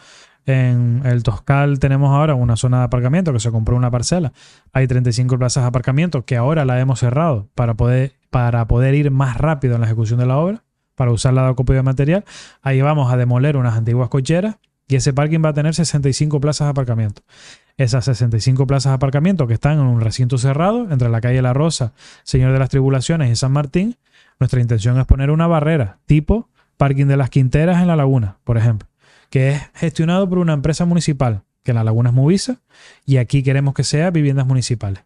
En el Toscal tenemos ahora una zona de aparcamiento que se compró una parcela. Hay 35 plazas de aparcamiento que ahora la hemos cerrado para poder ir más rápido en la ejecución de la obra, para usar la acopio de material. Ahí vamos a demoler unas antiguas cocheras y ese parking va a tener 65 plazas de aparcamiento. Esas 65 plazas de aparcamiento que están en un recinto cerrado entre la calle La Rosa, Señor de las Tribulaciones y San Martín, nuestra intención es poner una barrera tipo parking de las Quinteras en La Laguna, por ejemplo, que es gestionado por una empresa municipal, que en La Laguna es Movisa, y aquí queremos que sea viviendas municipales.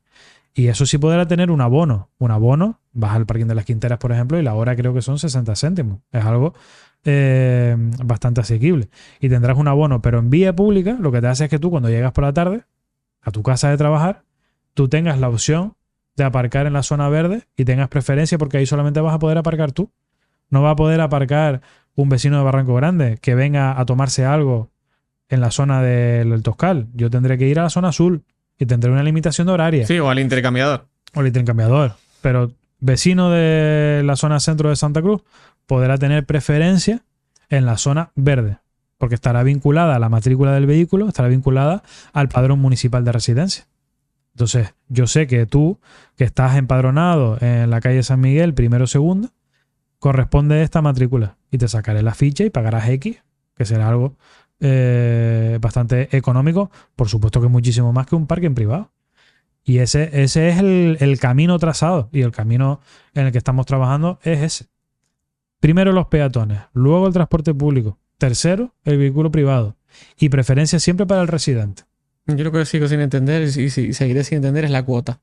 Y eso sí podrá tener un abono. Un abono, vas al parking de las Quinteras, por ejemplo, y la hora creo que son 60 céntimos. Es algo bastante asequible. Y tendrás un abono, pero en vía pública lo que te hace es que tú cuando llegas por la tarde a tu casa de trabajar, tú tengas la opción de aparcar en la zona verde y tengas preferencia porque ahí solamente vas a poder aparcar tú. No va a poder aparcar un vecino de Barranco Grande que venga a tomarse algo en la zona del Toscal. Yo tendré que ir a la zona azul y tendré una limitación de horaria. Sí, o al intercambiador. O al intercambiador. Pero vecino de la zona centro de Santa Cruz podrá tener preferencia en la zona verde, porque estará vinculada a la matrícula del vehículo, estará vinculada al padrón municipal de residencia. Entonces, yo sé que tú, que estás empadronado en la calle San Miguel, primero o segunda, corresponde esta matrícula y te sacaré la ficha y pagarás X, que será algo bastante económico, por supuesto que muchísimo más que un parking privado. Y ese es el camino trazado y el camino en el que estamos trabajando es ese. Primero los peatones, luego el transporte público, tercero el vehículo privado y preferencia siempre para el residente. Yo lo que sigo sin entender y seguiré sin entender es la cuota.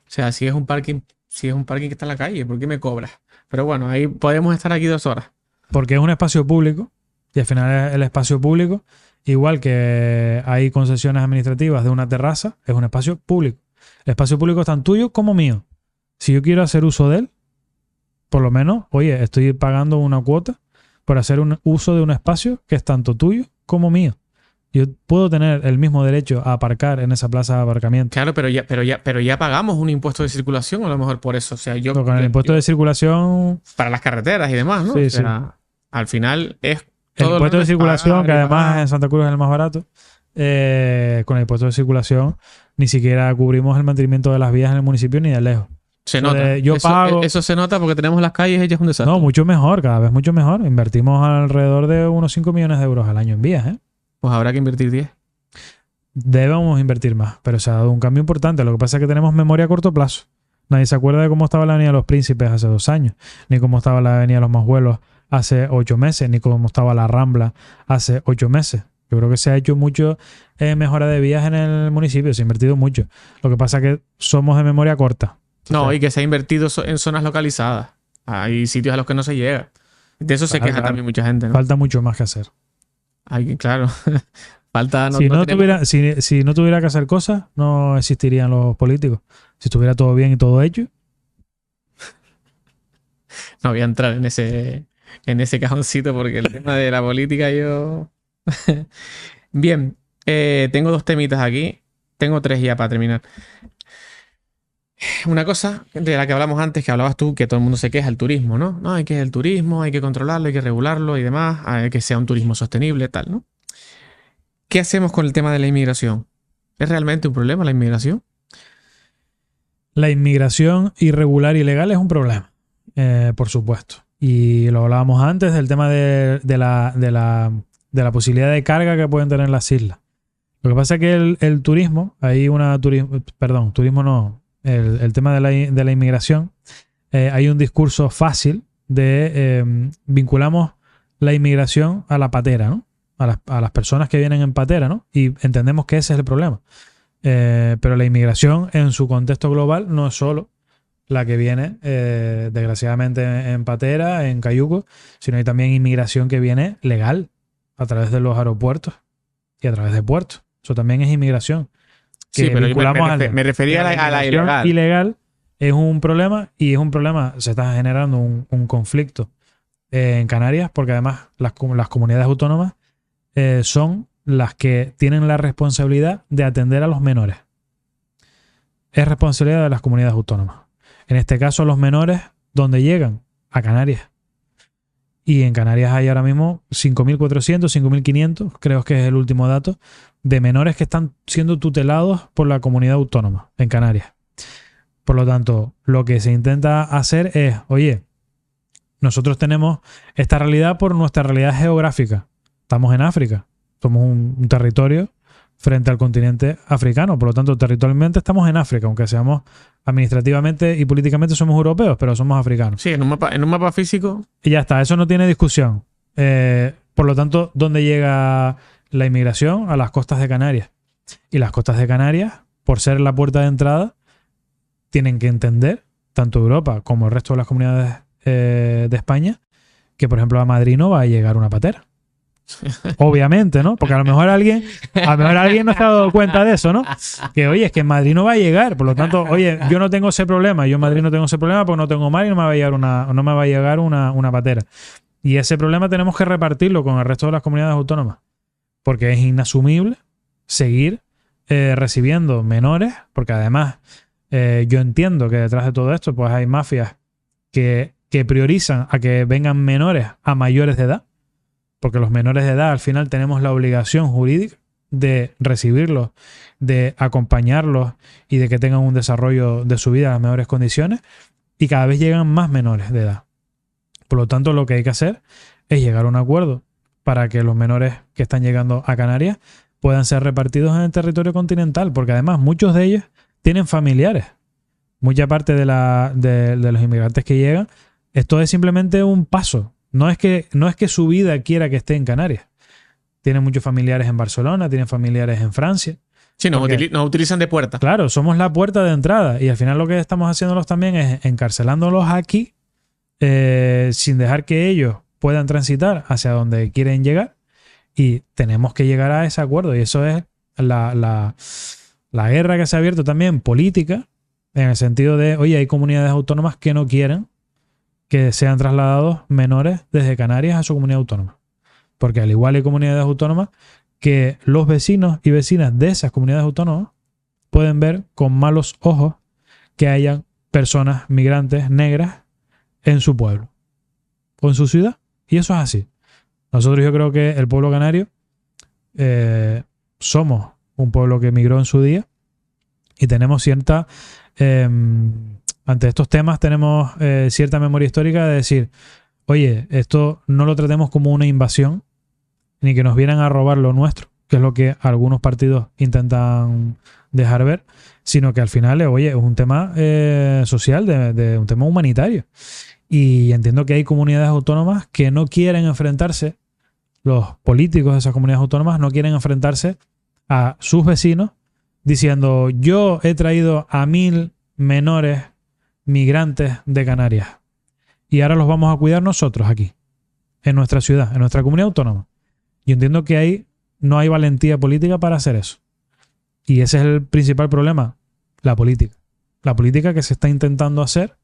O sea, si es un parking que está en la calle, ¿por qué me cobras? Pero bueno, ahí podemos estar aquí 2 horas. Porque es un espacio público y al final el espacio público, igual que hay concesiones administrativas de una terraza, es un espacio público. El espacio público es tan tuyo como mío. Si yo quiero hacer uso de él, por lo menos, oye, estoy pagando una cuota por hacer un uso de un espacio que es tanto tuyo como mío. Yo puedo tener el mismo derecho a aparcar en esa plaza de aparcamiento. Claro, pero ya pagamos un impuesto de circulación, a lo mejor por eso. O sea, Pero con el impuesto de circulación para las carreteras y demás, ¿no? Sí, o sea, al final es el impuesto de circulación, que además pagar. en Santa Cruz es el más barato. Con el impuesto de circulación ni siquiera cubrimos el mantenimiento de las vías en el municipio ni de lejos. Se nota. Pago. Eso se nota porque tenemos las calles hechas un desastre. No, mucho mejor, cada vez mucho mejor. Invertimos alrededor de unos 5 millones de euros al año en vías, ¿eh? Pues habrá que invertir 10. Debemos invertir más, pero se ha dado un cambio importante. Lo que pasa es que tenemos memoria a corto plazo. Nadie se acuerda de cómo estaba la Avenida de los Príncipes hace 2 años, ni cómo estaba la Avenida de los Mashuelos hace 8 meses, ni cómo estaba la Rambla hace 8 meses. Yo creo que se ha hecho mucho mejora de vías en el municipio, se ha invertido mucho. Lo que pasa es que somos de memoria corta. No, y que se ha invertido en zonas localizadas. Hay sitios a los que no se llega. De eso se queja también mucha gente, ¿no? Falta mucho más que hacer. Claro. Falta... Si no tuviera que hacer cosas, no existirían los políticos. Si estuviera todo bien y todo hecho. No voy a entrar en ese cajoncito porque el tema de la política yo... Bien, tengo 2 temitas aquí. Tengo 3 ya para terminar. Una cosa de la que hablamos antes, que hablabas tú, que todo el mundo se queja, el turismo, ¿no? No, hay que el turismo, hay que controlarlo, hay que regularlo y demás, hay que sea un turismo sostenible, tal, ¿no? ¿Qué hacemos con el tema de la inmigración? ¿Es realmente un problema la inmigración? La inmigración irregular y ilegal es un problema, por supuesto. Y lo hablábamos antes del tema de la posibilidad de carga que pueden tener las islas. Lo que pasa es que el turismo, el tema de la inmigración, hay un discurso fácil de vinculamos la inmigración a la patera, ¿no? A las personas que vienen en patera, ¿no? Y entendemos que ese es el problema. Pero la inmigración en su contexto global no es solo la que viene, desgraciadamente, en patera, en cayuco, sino hay también inmigración que viene legal a través de los aeropuertos y a través de puertos. Eso también es inmigración. Sí, pero me refería a la ilegal. Ilegal es un problema y es un problema, se está generando un conflicto en Canarias, porque además las comunidades autónomas son las que tienen la responsabilidad de atender a los menores. Es responsabilidad de las comunidades autónomas. En este caso, los menores, ¿dónde llegan? A Canarias. Y en Canarias hay ahora mismo 5.400, 5.500, creo que es el último dato, de menores que están siendo tutelados por la comunidad autónoma en Canarias. Por lo tanto, lo que se intenta hacer es, oye, nosotros tenemos esta realidad por nuestra realidad geográfica. Estamos en África. Somos un territorio frente al continente africano. Por lo tanto, territorialmente estamos en África, aunque seamos administrativamente y políticamente somos europeos, pero somos africanos. Sí, en un mapa físico. Y ya está, eso no tiene discusión. Por lo tanto, ¿dónde llega la inmigración? A las costas de Canarias. Y las costas de Canarias, por ser la puerta de entrada, tienen que entender, tanto Europa como el resto de las comunidades de España, que por ejemplo a Madrid no va a llegar una patera. Obviamente, ¿no? Porque a lo mejor alguien no se ha dado cuenta de eso, ¿no? Que oye, es que en Madrid no va a llegar, por lo tanto, oye, yo no tengo ese problema, yo en Madrid no tengo ese problema porque no tengo mar y no me va a llegar una patera. Y ese problema tenemos que repartirlo con el resto de las comunidades autónomas, porque es inasumible seguir recibiendo menores, porque además yo entiendo que detrás de todo esto pues hay mafias que priorizan a que vengan menores a mayores de edad, porque los menores de edad al final tenemos la obligación jurídica de recibirlos, de acompañarlos y de que tengan un desarrollo de su vida en las mejores condiciones, y cada vez llegan más menores de edad. Por lo tanto, lo que hay que hacer es llegar a un acuerdo para que los menores que están llegando a Canarias puedan ser repartidos en el territorio continental, porque además muchos de ellos tienen familiares. Mucha parte de los inmigrantes que llegan, esto es simplemente un paso. No es que su vida quiera que esté en Canarias. Tienen muchos familiares en Barcelona, tienen familiares en Francia. Sí, nos utilizan de puerta. Claro, somos la puerta de entrada. Y al final lo que estamos haciéndolos también es encarcelándolos aquí, sin dejar que ellos puedan transitar hacia donde quieren llegar. Y tenemos que llegar a ese acuerdo. Y eso es la guerra que se ha abierto también política, en el sentido de, oye, hay comunidades autónomas que no quieren que sean trasladados menores desde Canarias a su comunidad autónoma. Porque al igual hay comunidades autónomas que los vecinos y vecinas de esas comunidades autónomas pueden ver con malos ojos que hayan personas migrantes negras en su pueblo o en su ciudad. Y eso es así. Nosotros, yo creo que el pueblo canario somos un pueblo que emigró en su día y tenemos cierta... ante estos temas tenemos cierta memoria histórica de decir, oye, esto no lo tratemos como una invasión, ni que nos vienen a robar lo nuestro, que es lo que algunos partidos intentan dejar ver, sino que al final, oye, es un tema social, de un tema humanitario. Y entiendo que hay comunidades autónomas que no quieren enfrentarse, los políticos de esas comunidades autónomas no quieren enfrentarse a sus vecinos diciendo, yo he traído a 1.000 menores migrantes de Canarias y ahora los vamos a cuidar nosotros aquí, en nuestra ciudad, en nuestra comunidad autónoma. Yo entiendo que no hay valentía política para hacer eso. Y ese es el principal problema, la política. La política que se está intentando hacer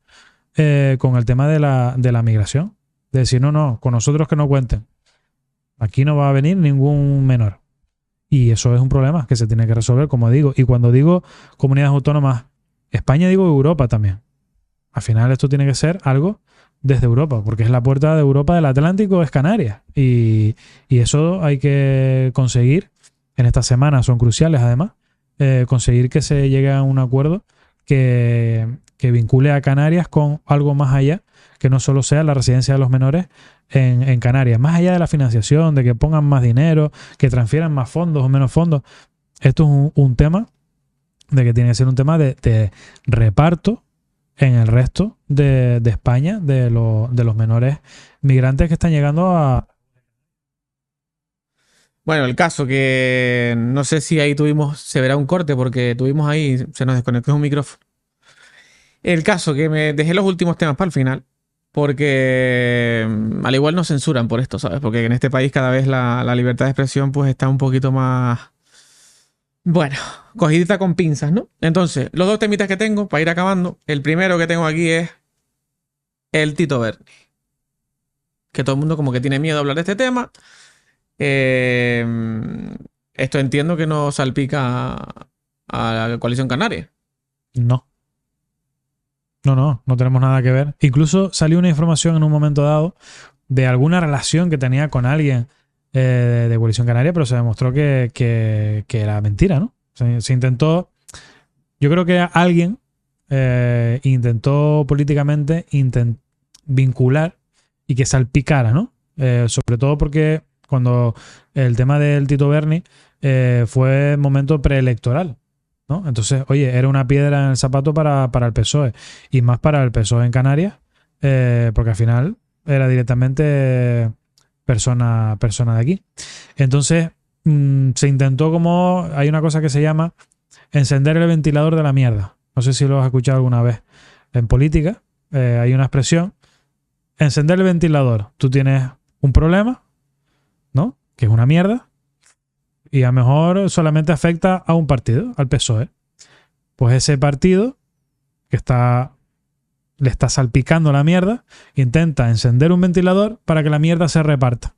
con el tema de la migración. De decir, no, con nosotros que no cuenten. Aquí no va a venir ningún menor. Y eso es un problema que se tiene que resolver, como digo. Y cuando digo comunidades autónomas, España digo Europa también. Al final esto tiene que ser algo desde Europa, porque es la puerta de Europa del Atlántico, es Canarias. Y eso hay que conseguir. En estas semanas son cruciales además. Conseguir que se llegue a un acuerdo que vincule a Canarias con algo más allá, que no solo sea la residencia de los menores en Canarias. Más allá de la financiación, de que pongan más dinero, que transfieran más fondos o menos fondos. Esto es un tema de que tiene que ser un tema de reparto en el resto de España de los menores migrantes que están llegando a... Bueno, el caso que no sé si ahí se verá un corte porque tuvimos ahí, se nos desconectó un micrófono. El caso que me dejé los últimos temas para el final porque al igual nos censuran por esto, ¿sabes? Porque en este país cada vez la libertad de expresión pues está un poquito más... Bueno, cogidita con pinzas, ¿no? Entonces, los dos temitas que tengo para ir acabando. El primero que tengo aquí es el Tito Berni. que todo el mundo como que tiene miedo a hablar de este tema. Esto entiendo que no salpica a la coalición canaria. No. No tenemos nada que ver. Incluso salió una información en un momento dado de alguna relación que tenía con alguien de Coalición Canaria, pero se demostró que era mentira, ¿no? Se intentó, yo creo que alguien intentó políticamente vincular y que salpicara, ¿no? Sobre todo porque cuando el tema del Tito Berni fue momento preelectoral, ¿no? Entonces, oye, era una piedra en el zapato para el PSOE y más para el PSOE en Canarias, porque al final era directamente persona de aquí. Entonces, se intentó como... Hay una cosa que se llama encender el ventilador de la mierda. No sé si lo has escuchado alguna vez. En política hay una expresión. Encender el ventilador. Tú tienes un problema, ¿no? Que es una mierda. Y a lo mejor solamente afecta a un partido, al PSOE. Pues ese partido que le está salpicando la mierda, intenta encender un ventilador para que la mierda se reparta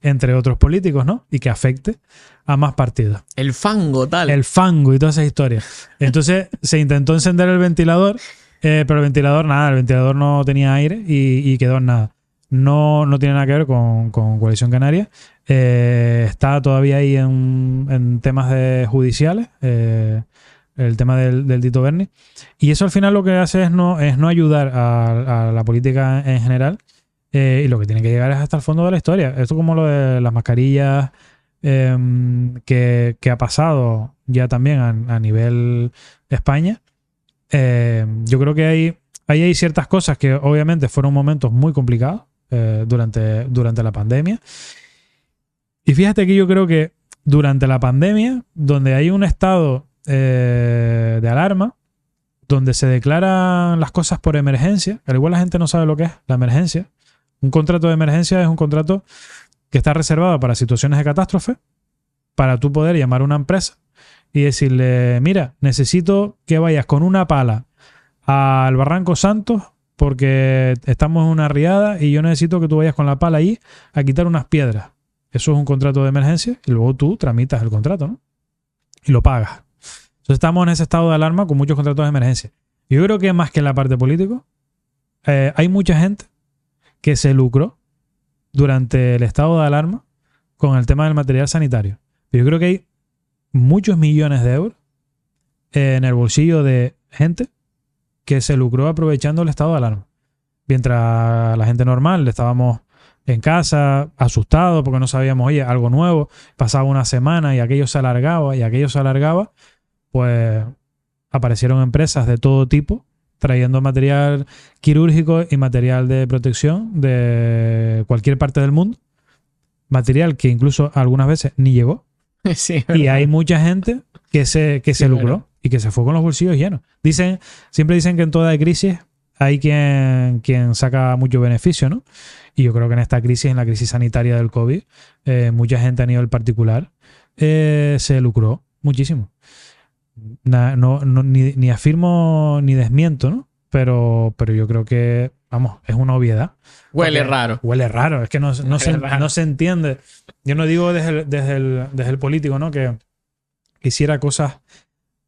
entre otros políticos, ¿no? Y que afecte a más partidos. El fango, tal. El fango y todas esas historias. Entonces se intentó encender el ventilador, pero el ventilador no tenía aire y quedó en nada. No tiene nada que ver con Coalición Canaria. Está todavía ahí en temas judiciales. El tema del Tito Berni. Y eso al final lo que hace es no ayudar a la política en general. Y lo que tiene que llegar es hasta el fondo de la historia. Esto como lo de las mascarillas que ha pasado ya también a nivel España. Yo creo que ahí hay ciertas cosas que obviamente fueron momentos muy complicados durante la pandemia. Y fíjate que yo creo que durante la pandemia, donde hay un estado de alarma, donde se declaran las cosas por emergencia, al igual la gente no sabe lo que es la emergencia. Un contrato de emergencia es un contrato que está reservado para situaciones de catástrofe, para tú poder llamar a una empresa y decirle, mira, necesito que vayas con una pala al Barranco Santos porque estamos en una riada y yo necesito que tú vayas con la pala allí a quitar unas piedras. Eso es un contrato de emergencia y luego tú tramitas el contrato, ¿no? Y lo pagas. Entonces estamos en ese estado de alarma con muchos contratos de emergencia. Yo creo que más que en la parte política, hay mucha gente que se lucró durante el estado de alarma con el tema del material sanitario. Pero yo creo que hay muchos millones de euros en el bolsillo de gente que se lucró aprovechando el estado de alarma. Mientras la gente normal estábamos en casa, asustados porque no sabíamos, oye, algo nuevo, pasaba una semana y aquello se alargaba, pues aparecieron empresas de todo tipo trayendo material quirúrgico y material de protección de cualquier parte del mundo. Material que incluso algunas veces ni llegó. Sí, y hay mucha gente que se lucró, verdad, y que se fue con los bolsillos llenos. Siempre dicen que en toda crisis hay quien saca mucho beneficio, ¿no? Y yo creo que en esta crisis, en la crisis sanitaria del COVID, mucha gente a nivel particular se lucró muchísimo. Ni afirmo ni desmiento, ¿no? Pero yo creo que, vamos, es una obviedad. Huele raro. Huele raro, es que no se entiende. Yo no digo desde el político, ¿no? Que hiciera cosas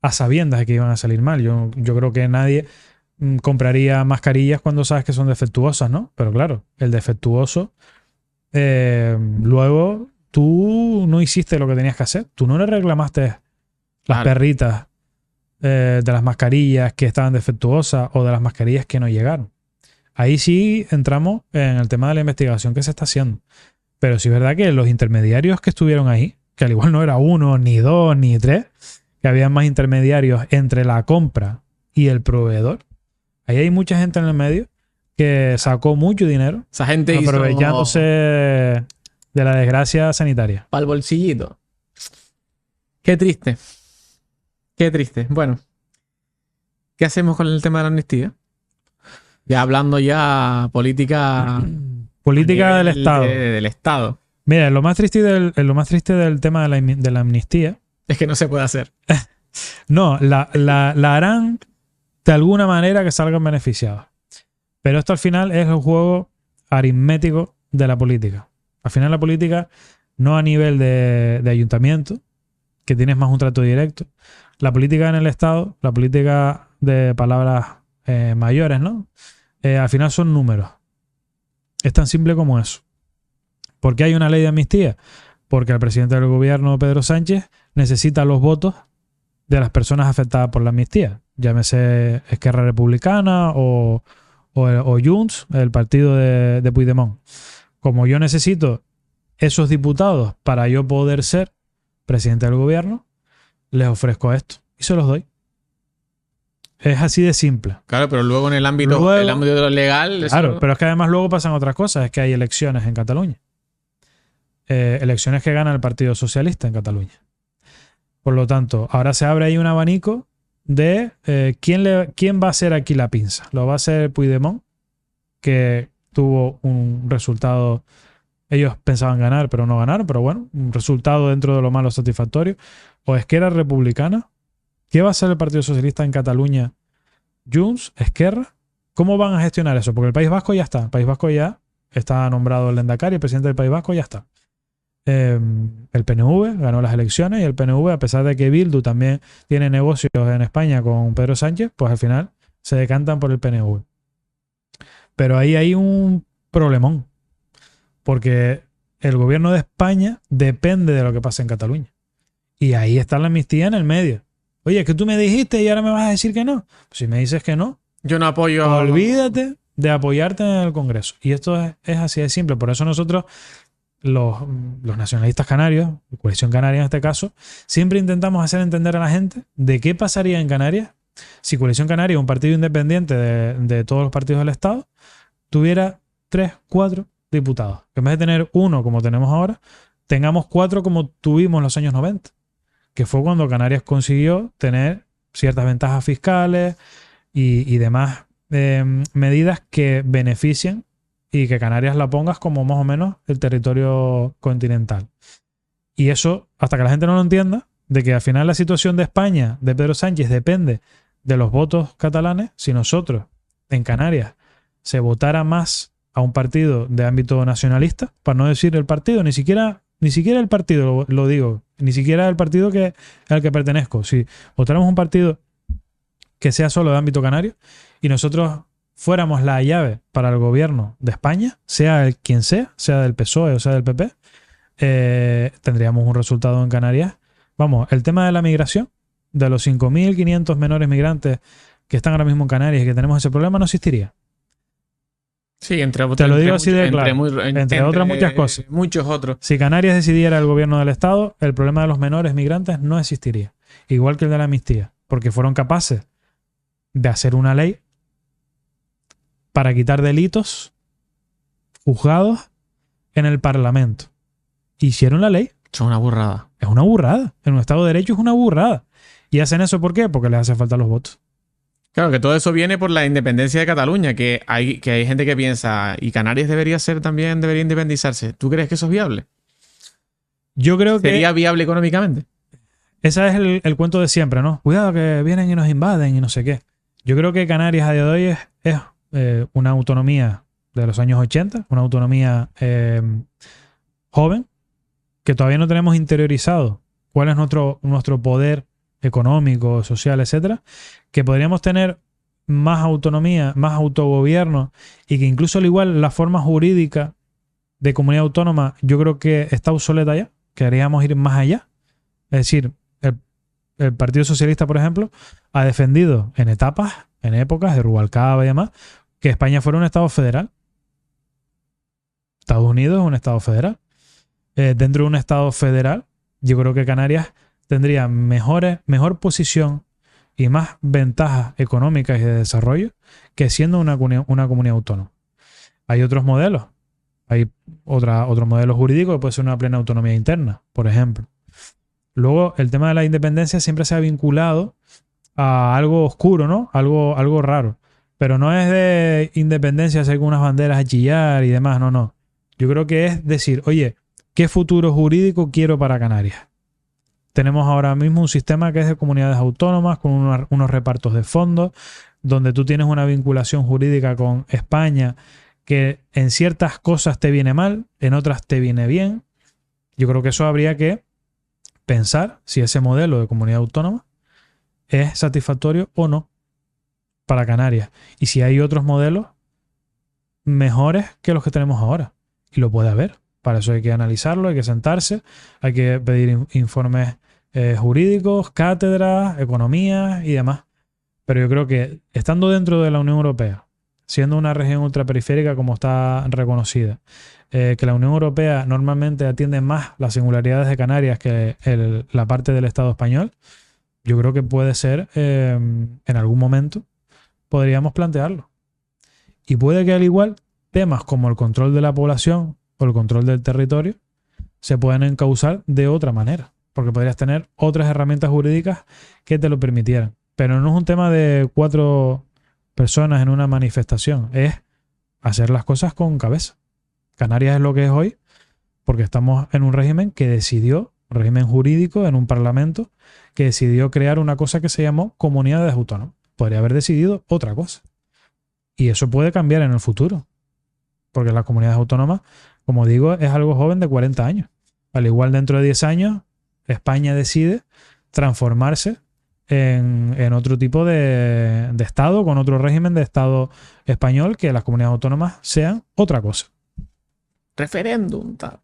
a sabiendas de que iban a salir mal. Yo creo que nadie compraría mascarillas cuando sabes que son defectuosas, ¿no? Pero claro, el defectuoso, luego tú no hiciste lo que tenías que hacer. Tú no le reclamaste las perritas de las mascarillas que estaban defectuosas o de las mascarillas que no llegaron. Ahí sí entramos en el tema de la investigación que se está haciendo. Pero sí es verdad que los intermediarios que estuvieron ahí, que al igual no era uno, ni dos, ni tres, que había más intermediarios entre la compra y el proveedor. Ahí hay mucha gente en el medio que sacó mucho dinero. Esa gente aprovechándose de la desgracia sanitaria. Para el bolsillito. Qué triste. Qué triste. Bueno, ¿qué hacemos con el tema de la amnistía? Ya hablando ya política del Estado. Del Estado. Mira, lo más triste del tema de la amnistía es que no se puede hacer. No, la harán de alguna manera que salgan beneficiados. Pero esto al final es el juego aritmético de la política. Al final la política, no a nivel de ayuntamiento, que tienes más un trato directo. La política en el Estado, la política de palabras mayores, ¿no? Al final son números. Es tan simple como eso. ¿Por qué hay una ley de amnistía? Porque el presidente del gobierno, Pedro Sánchez, necesita los votos de las personas afectadas por la amnistía. Llámese Esquerra Republicana o Junts, el partido de Puigdemont. Como yo necesito esos diputados para yo poder ser presidente del gobierno, les ofrezco esto y se los doy. Es así de simple. Claro, pero luego en el ámbito de lo legal... Claro, eso... pero es que además luego pasan otras cosas. Es que hay elecciones en Cataluña. Elecciones que gana el Partido Socialista en Cataluña. Por lo tanto, ahora se abre ahí un abanico de quién va a ser aquí la pinza. ¿Lo va a ser Puigdemont, que tuvo un resultado... Ellos pensaban ganar, pero no ganaron. Pero bueno, un resultado dentro de lo malo satisfactorio. ¿O Esquerra Republicana? ¿Qué va a hacer el Partido Socialista en Cataluña? Junts, Esquerra. ¿Cómo van a gestionar eso? Porque el País Vasco ya está. El País Vasco ya está nombrado el Lehendakari, el presidente del País Vasco ya está. El PNV ganó las elecciones y el PNV, a pesar de que Bildu también tiene negocios en España con Pedro Sánchez, pues al final se decantan por el PNV. Pero ahí hay un problemón. Porque el gobierno de España depende de lo que pasa en Cataluña. Y ahí está la amnistía en el medio. Oye, es que tú me dijiste y ahora me vas a decir que no. Pues si me dices que no, yo no apoyo... Olvídate de apoyarte en el Congreso. Y esto es así de simple. Por eso nosotros, los nacionalistas canarios, Coalición Canaria en este caso, siempre intentamos hacer entender a la gente de qué pasaría en Canarias si Coalición Canaria, un partido independiente de todos los partidos del Estado, tuviera 3, 4 diputados. Que en vez de tener 1 como tenemos ahora, tengamos 4 como tuvimos en los años 90. Que fue cuando Canarias consiguió tener ciertas ventajas fiscales y demás medidas que benefician y que Canarias la pongas como más o menos el territorio continental. Y eso, hasta que la gente no lo entienda, de que al final la situación de España, de Pedro Sánchez, depende de los votos catalanes. Si nosotros en Canarias se votara más a un partido de ámbito nacionalista, para no decir el partido, ni siquiera el partido, lo digo, ni siquiera el partido al que pertenezco. Si votáramos un partido que sea solo de ámbito canario y nosotros fuéramos la llave para el gobierno de España, sea quien sea del PSOE o sea del PP, tendríamos un resultado en Canarias. Vamos, el tema de la migración, de los 5.500 menores migrantes que están ahora mismo en Canarias y que tenemos ese problema, no existiría. Sí, entre otras muchas cosas. Muchos otros. Si Canarias decidiera el gobierno del Estado, el problema de los menores migrantes no existiría. Igual que el de la amnistía. Porque fueron capaces de hacer una ley para quitar delitos juzgados en el Parlamento. Hicieron la ley. Es una burrada. Es una burrada. En un Estado de Derecho es una burrada. ¿Y hacen eso por qué? Porque les hace falta los votos. Claro, que todo eso viene por la independencia de Cataluña, que hay gente que piensa, ¿y Canarias debería independizarse? ¿Tú crees que eso es viable? Yo creo que... ¿Sería viable económicamente? Ese es el cuento de siempre, ¿no? Cuidado que vienen y nos invaden y no sé qué. Yo creo que Canarias a día de hoy es una autonomía de los años 80, una autonomía joven, que todavía no tenemos interiorizado cuál es nuestro poder económico, social, etcétera, que podríamos tener más autonomía, más autogobierno y que incluso al igual la forma jurídica de comunidad autónoma yo creo que está obsoleta ya, que deberíamos ir más allá. Es decir, el Partido Socialista, por ejemplo, ha defendido en épocas de Rubalcaba y demás, que España fuera un Estado federal. Estados Unidos es un Estado federal. Dentro de un Estado federal, yo creo que Canarias tendría mejor posición y más ventajas económicas y de desarrollo que siendo una comunidad autónoma. Hay otros modelos. Hay otro modelo jurídico que puede ser una plena autonomía interna, por ejemplo. Luego, el tema de la independencia siempre se ha vinculado a algo oscuro, ¿no? Algo raro. Pero no es de independencia hacer unas banderas a chillar y demás, no. Yo creo que es decir, oye, ¿qué futuro jurídico quiero para Canarias? Tenemos ahora mismo un sistema que es de comunidades autónomas con unos repartos de fondos, donde tú tienes una vinculación jurídica con España que en ciertas cosas te viene mal, en otras te viene bien. Yo creo que eso habría que pensar si ese modelo de comunidad autónoma es satisfactorio o no para Canarias. Y si hay otros modelos mejores que los que tenemos ahora. Y lo puede haber. Para eso hay que analizarlo, hay que sentarse, hay que pedir informes jurídicos, cátedras, economía y demás. Pero yo creo que estando dentro de la Unión Europea, siendo una región ultraperiférica como está reconocida, que la Unión Europea normalmente atiende más las singularidades de Canarias que la parte del Estado español, yo creo que puede ser, en algún momento, podríamos plantearlo. Y puede que al igual temas como el control de la población o el control del territorio se puedan encauzar de otra manera, porque podrías tener otras herramientas jurídicas que te lo permitieran. Pero no es un tema de 4 personas en una manifestación, es hacer las cosas con cabeza. Canarias es lo que es hoy porque estamos en un régimen que decidió, régimen jurídico en un parlamento, que decidió crear una cosa que se llamó comunidades autónomas. Podría haber decidido otra cosa. Y eso puede cambiar en el futuro. Porque las comunidades autónomas, como digo, es algo joven de 40 años. Al igual dentro de 10 años, España decide transformarse en otro tipo de Estado, con otro régimen de Estado español, que las comunidades autónomas sean otra cosa. Referéndum, tal.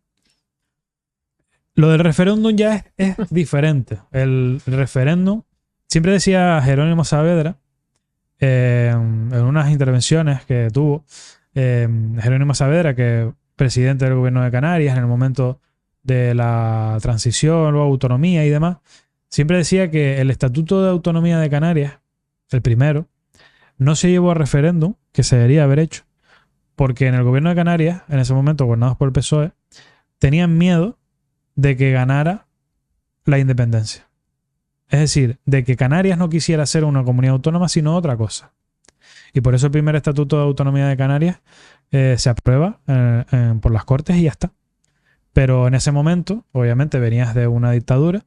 Lo del referéndum ya es diferente. El referéndum, siempre decía Jerónimo Saavedra, en unas intervenciones que tuvo, Jerónimo Saavedra, que presidente del gobierno de Canarias en el momento de la transición, luego autonomía y demás, siempre decía que el Estatuto de Autonomía de Canarias, el primero, no se llevó a referéndum, que se debería haber hecho, porque en el gobierno de Canarias, en ese momento gobernados por el PSOE, tenían miedo de que ganara la independencia. Es decir, de que Canarias no quisiera ser una comunidad autónoma, sino otra cosa. Y por eso el primer Estatuto de Autonomía de Canarias se aprueba por las Cortes y ya está. Pero en ese momento, obviamente, venías de una dictadura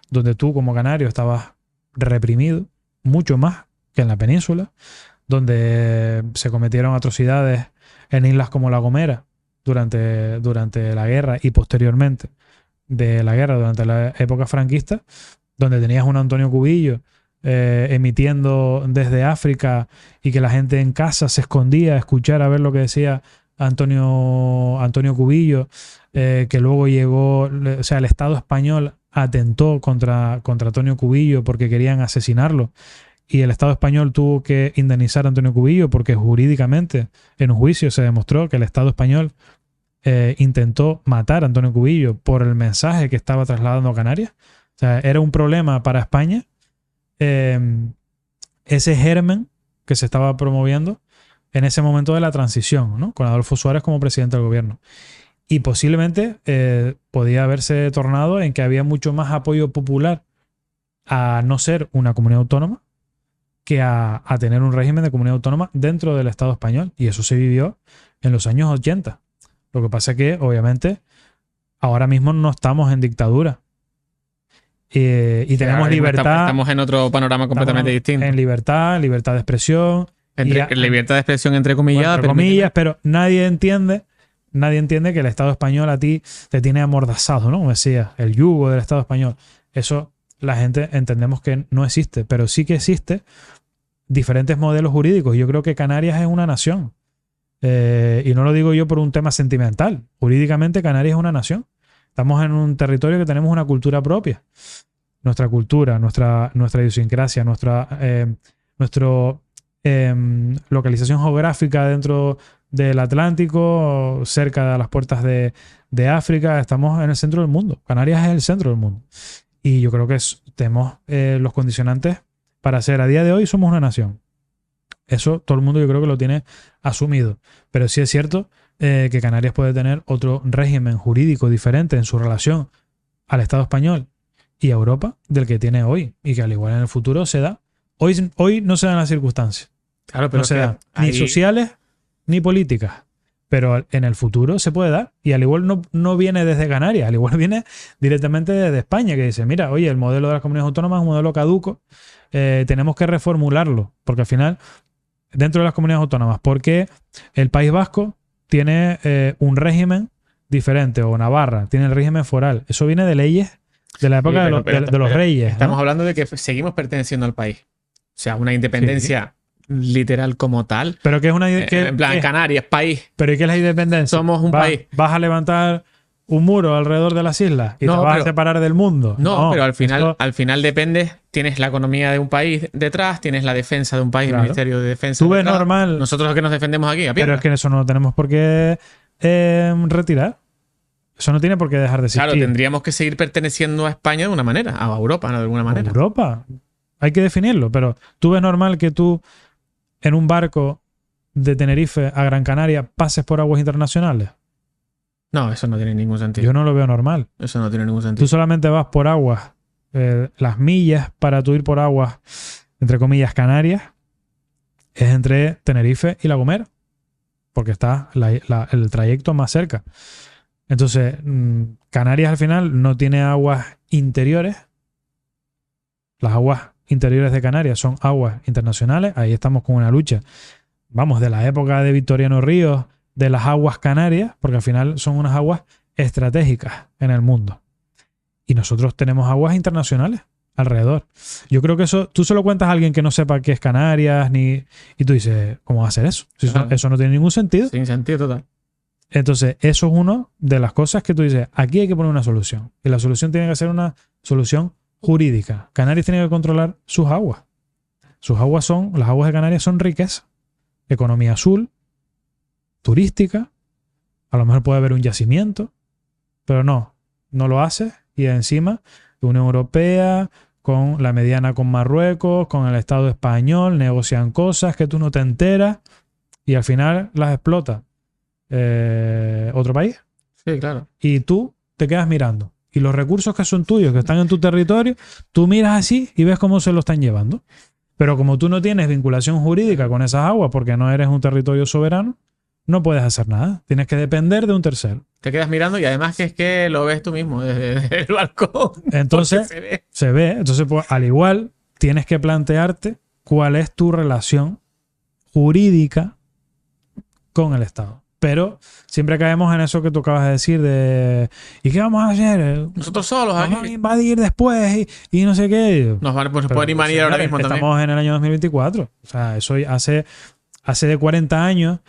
donde tú como canario estabas reprimido, mucho más que en la península, donde se cometieron atrocidades en islas como La Gomera durante la guerra y posteriormente de la guerra, durante la época franquista, donde tenías un Antonio Cubillo emitiendo desde África y que la gente en casa se escondía a escuchar a ver lo que decía Antonio Cubillo, que luego llegó, o sea, el Estado español atentó contra Antonio Cubillo porque querían asesinarlo y el Estado español tuvo que indemnizar a Antonio Cubillo porque jurídicamente en un juicio se demostró que el Estado español intentó matar a Antonio Cubillo por el mensaje que estaba trasladando a Canarias. O sea, era un problema para España ese germen que se estaba promoviendo en ese momento de la transición, ¿no? Con Adolfo Suárez como presidente del gobierno. Y posiblemente podía haberse tornado en que había mucho más apoyo popular a no ser una comunidad autónoma que a tener un régimen de comunidad autónoma dentro del Estado español. Y eso se vivió en los años 80. Lo que pasa es que, obviamente, ahora mismo no estamos en dictadura. Y tenemos libertad. Estamos en otro panorama completamente distinto. En libertad de expresión. Libertad de expresión entre comillas. Entre comillas, pero nadie entiende que el Estado español a ti te tiene amordazado, ¿no? Como decía, el yugo del Estado español. Eso la gente entendemos que no existe, pero sí que existe diferentes modelos jurídicos. Yo creo que Canarias es una nación. Y no lo digo yo por un tema sentimental. Jurídicamente Canarias es una nación. Estamos en un territorio que tenemos una cultura propia. Nuestra cultura, nuestra idiosincrasia, nuestra localización geográfica dentro del Atlántico, cerca de las puertas de África. Estamos en el centro del mundo. Canarias es el centro del mundo. Y yo creo que tenemos los condicionantes para ser, a día de hoy, somos una nación. Eso todo el mundo yo creo que lo tiene asumido. Pero sí es cierto que Canarias puede tener otro régimen jurídico diferente en su relación al Estado español y a Europa del que tiene hoy. Y que al igual en el futuro se da. Hoy no se dan las circunstancias. Claro, pero no se dan ni sociales ni políticas. Pero en el futuro se puede dar. Y al igual no viene desde Canarias, al igual viene directamente desde España, que dice, mira, oye, el modelo de las comunidades autónomas es un modelo caduco, tenemos que reformularlo. Porque al final dentro de las comunidades autónomas, porque el País Vasco tiene un régimen diferente, o Navarra tiene el régimen foral. Eso viene de leyes de la época de los reyes. Estamos ¿no? hablando de que seguimos perteneciendo al país. O sea, una independencia literal como tal. Pero que es una en plan, Canarias, país. Pero ¿y qué es la independencia? Somos un país. ¿Vas a levantar un muro alrededor de las islas y No, te vas pero- a separar del mundo? No, pero al final, esto- al final depende. Tienes la economía de un país detrás, tienes la defensa de un país, Claro. el Ministerio de Defensa. Tú ves detrás. normal. Nosotros que nos defendemos aquí, a Pero pierna. es que eso no lo tenemos por qué retirar. Eso no tiene por qué dejar de existir. Claro, tendríamos que seguir perteneciendo a España de una manera, a Europa, ¿no? De alguna manera. Europa. Hay que definirlo, pero tú ves normal que tú en un barco de Tenerife a Gran Canaria pases por aguas internacionales. No, eso no tiene ningún sentido. Yo no lo veo normal. Eso no tiene ningún sentido. Tú solamente vas por aguas, las millas para tú ir por aguas, entre comillas, Canarias, es entre Tenerife y La Gomera, porque está el trayecto más cerca. Entonces, Canarias al final no tiene aguas interiores. Las aguas interiores de Canarias son aguas internacionales. Ahí estamos con una lucha, vamos, de la época de Victoriano Ríos, de las aguas canarias, porque al final son unas aguas estratégicas en el mundo. Y nosotros tenemos aguas internacionales alrededor. Yo creo que eso, tú se lo cuentas a alguien que no sepa qué es Canarias, y tú dices, ¿cómo va a ser eso? Si eso no tiene ningún sentido. Sin sentido total. Entonces, eso es una de las cosas que tú dices, aquí hay que poner una solución. Y la solución tiene que ser una solución jurídica. Canarias tiene que controlar sus aguas. Las aguas de Canarias son riqueza. Economía azul, turística, a lo mejor puede haber un yacimiento, pero no lo hace. Y encima, la Unión Europea, con la mediana con Marruecos, con el Estado español, negocian cosas que tú no te enteras y al final las explota otro país. Sí, claro. Y tú te quedas mirando. Y los recursos que son tuyos, que están en tu territorio, tú miras así y ves cómo se lo están llevando. Pero como tú no tienes vinculación jurídica con esas aguas porque no eres un territorio soberano, no puedes hacer nada. Tienes que depender de un tercero. Te quedas mirando y además que es que lo ves tú mismo desde el balcón. Entonces, se ve. Entonces, pues, al igual, tienes que plantearte cuál es tu relación jurídica con el Estado. Pero siempre caemos en eso que tú acabas de decir de ¿y qué vamos a hacer? Nosotros solos Nos van a aquí. invadir después y no sé qué. Nos Pero, pueden invadir ahora mismo también. estamos en el año 2024. O sea, eso hace de 40 años,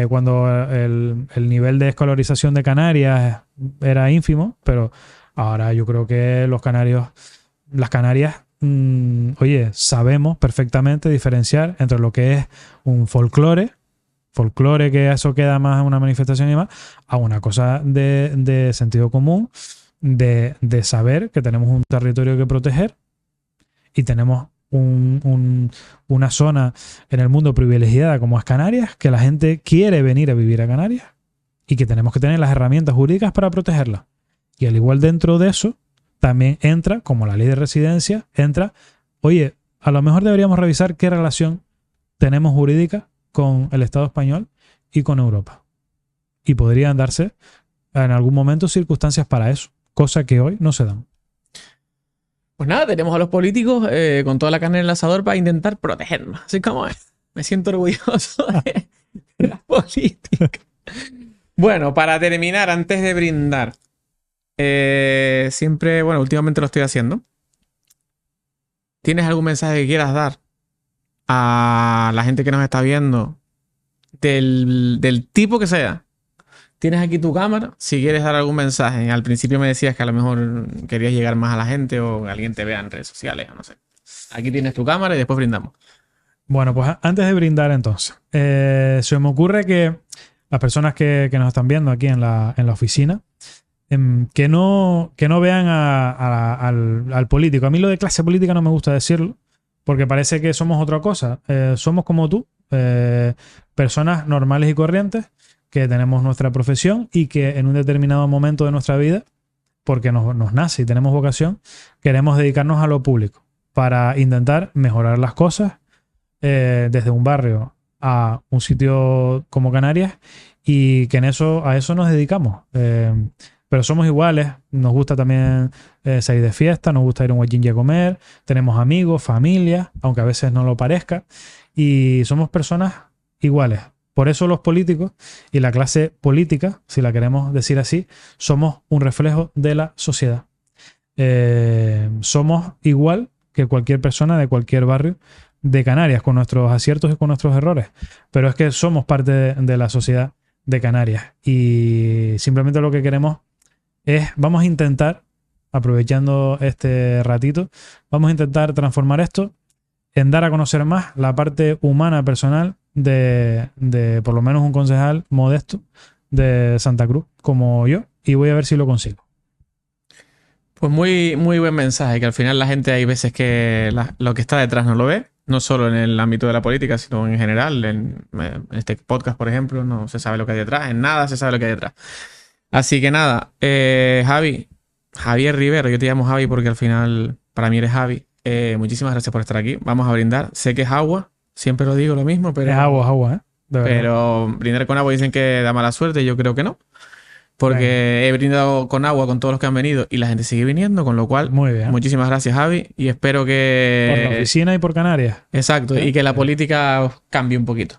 cuando el nivel de escolarización de Canarias era ínfimo, pero ahora yo creo que las Canarias, oye, sabemos perfectamente diferenciar entre lo que es un folclore, que eso queda más en una manifestación y más, a una cosa de sentido común, de saber que tenemos un territorio que proteger y tenemos una zona en el mundo privilegiada como es Canarias, que la gente quiere venir a vivir a Canarias y que tenemos que tener las herramientas jurídicas para protegerla. Y al igual dentro de eso, también entra, como la ley de residencia, oye, a lo mejor deberíamos revisar qué relación tenemos jurídica con el Estado español y con Europa. Y podrían darse en algún momento circunstancias para eso, cosa que hoy no se dan. Pues nada, tenemos a los políticos con toda la carne en el asador para intentar protegernos. Así como es. Me siento orgulloso de la política. Bueno, para terminar, antes de brindar, siempre, bueno, últimamente lo estoy haciendo. ¿Tienes algún mensaje que quieras dar a la gente que nos está viendo del tipo que sea? Tienes aquí tu cámara, si quieres dar algún mensaje. Al principio me decías que a lo mejor querías llegar más a la gente o que alguien te vea en redes sociales, o no sé. Aquí tienes tu cámara y después brindamos. Bueno, pues antes de brindar entonces, se me ocurre que las personas que nos están viendo aquí en la oficina, que no vean al político. A mí lo de clase política no me gusta decirlo, porque parece que somos otra cosa. Somos como tú, personas normales y corrientes, que tenemos nuestra profesión y que en un determinado momento de nuestra vida, porque nos nace y tenemos vocación, queremos dedicarnos a lo público para intentar mejorar las cosas desde un barrio a un sitio como Canarias, y que a eso nos dedicamos. pero somos iguales. Nos gusta también salir de fiesta, nos gusta ir a un guayingi a comer, tenemos amigos, familia, aunque a veces no lo parezca, y somos personas iguales. Por eso los políticos y la clase política, si la queremos decir así, somos un reflejo de la sociedad. Somos igual que cualquier persona de cualquier barrio de Canarias, con nuestros aciertos y con nuestros errores, pero es que somos parte de la sociedad de Canarias y simplemente lo que queremos es, vamos a intentar, aprovechando este ratito, vamos a intentar transformar esto en dar a conocer más la parte humana, personal de por lo menos un concejal modesto de Santa Cruz como yo, y voy a ver si lo consigo. Pues muy, muy buen mensaje, que al final la gente hay veces que lo que está detrás no lo ve, no solo en el ámbito de la política, sino en general. En este podcast, por ejemplo, no se sabe lo que hay detrás, en nada se sabe lo que hay detrás. Así que nada, Javier Rivero, yo te llamo Javi porque al final para mí eres Javi. Muchísimas gracias por estar aquí. Vamos a brindar. Sé que es agua, siempre lo digo lo mismo, pero... Es agua, ¿eh? De verdad. Pero brindar con agua dicen que da mala suerte, yo creo que no. Porque he brindado con agua con todos los que han venido y la gente sigue viniendo, con lo cual, muy bien. Muchísimas gracias, Javi, y espero que... Por la oficina y por Canarias. Exacto, y que la política cambie un poquito.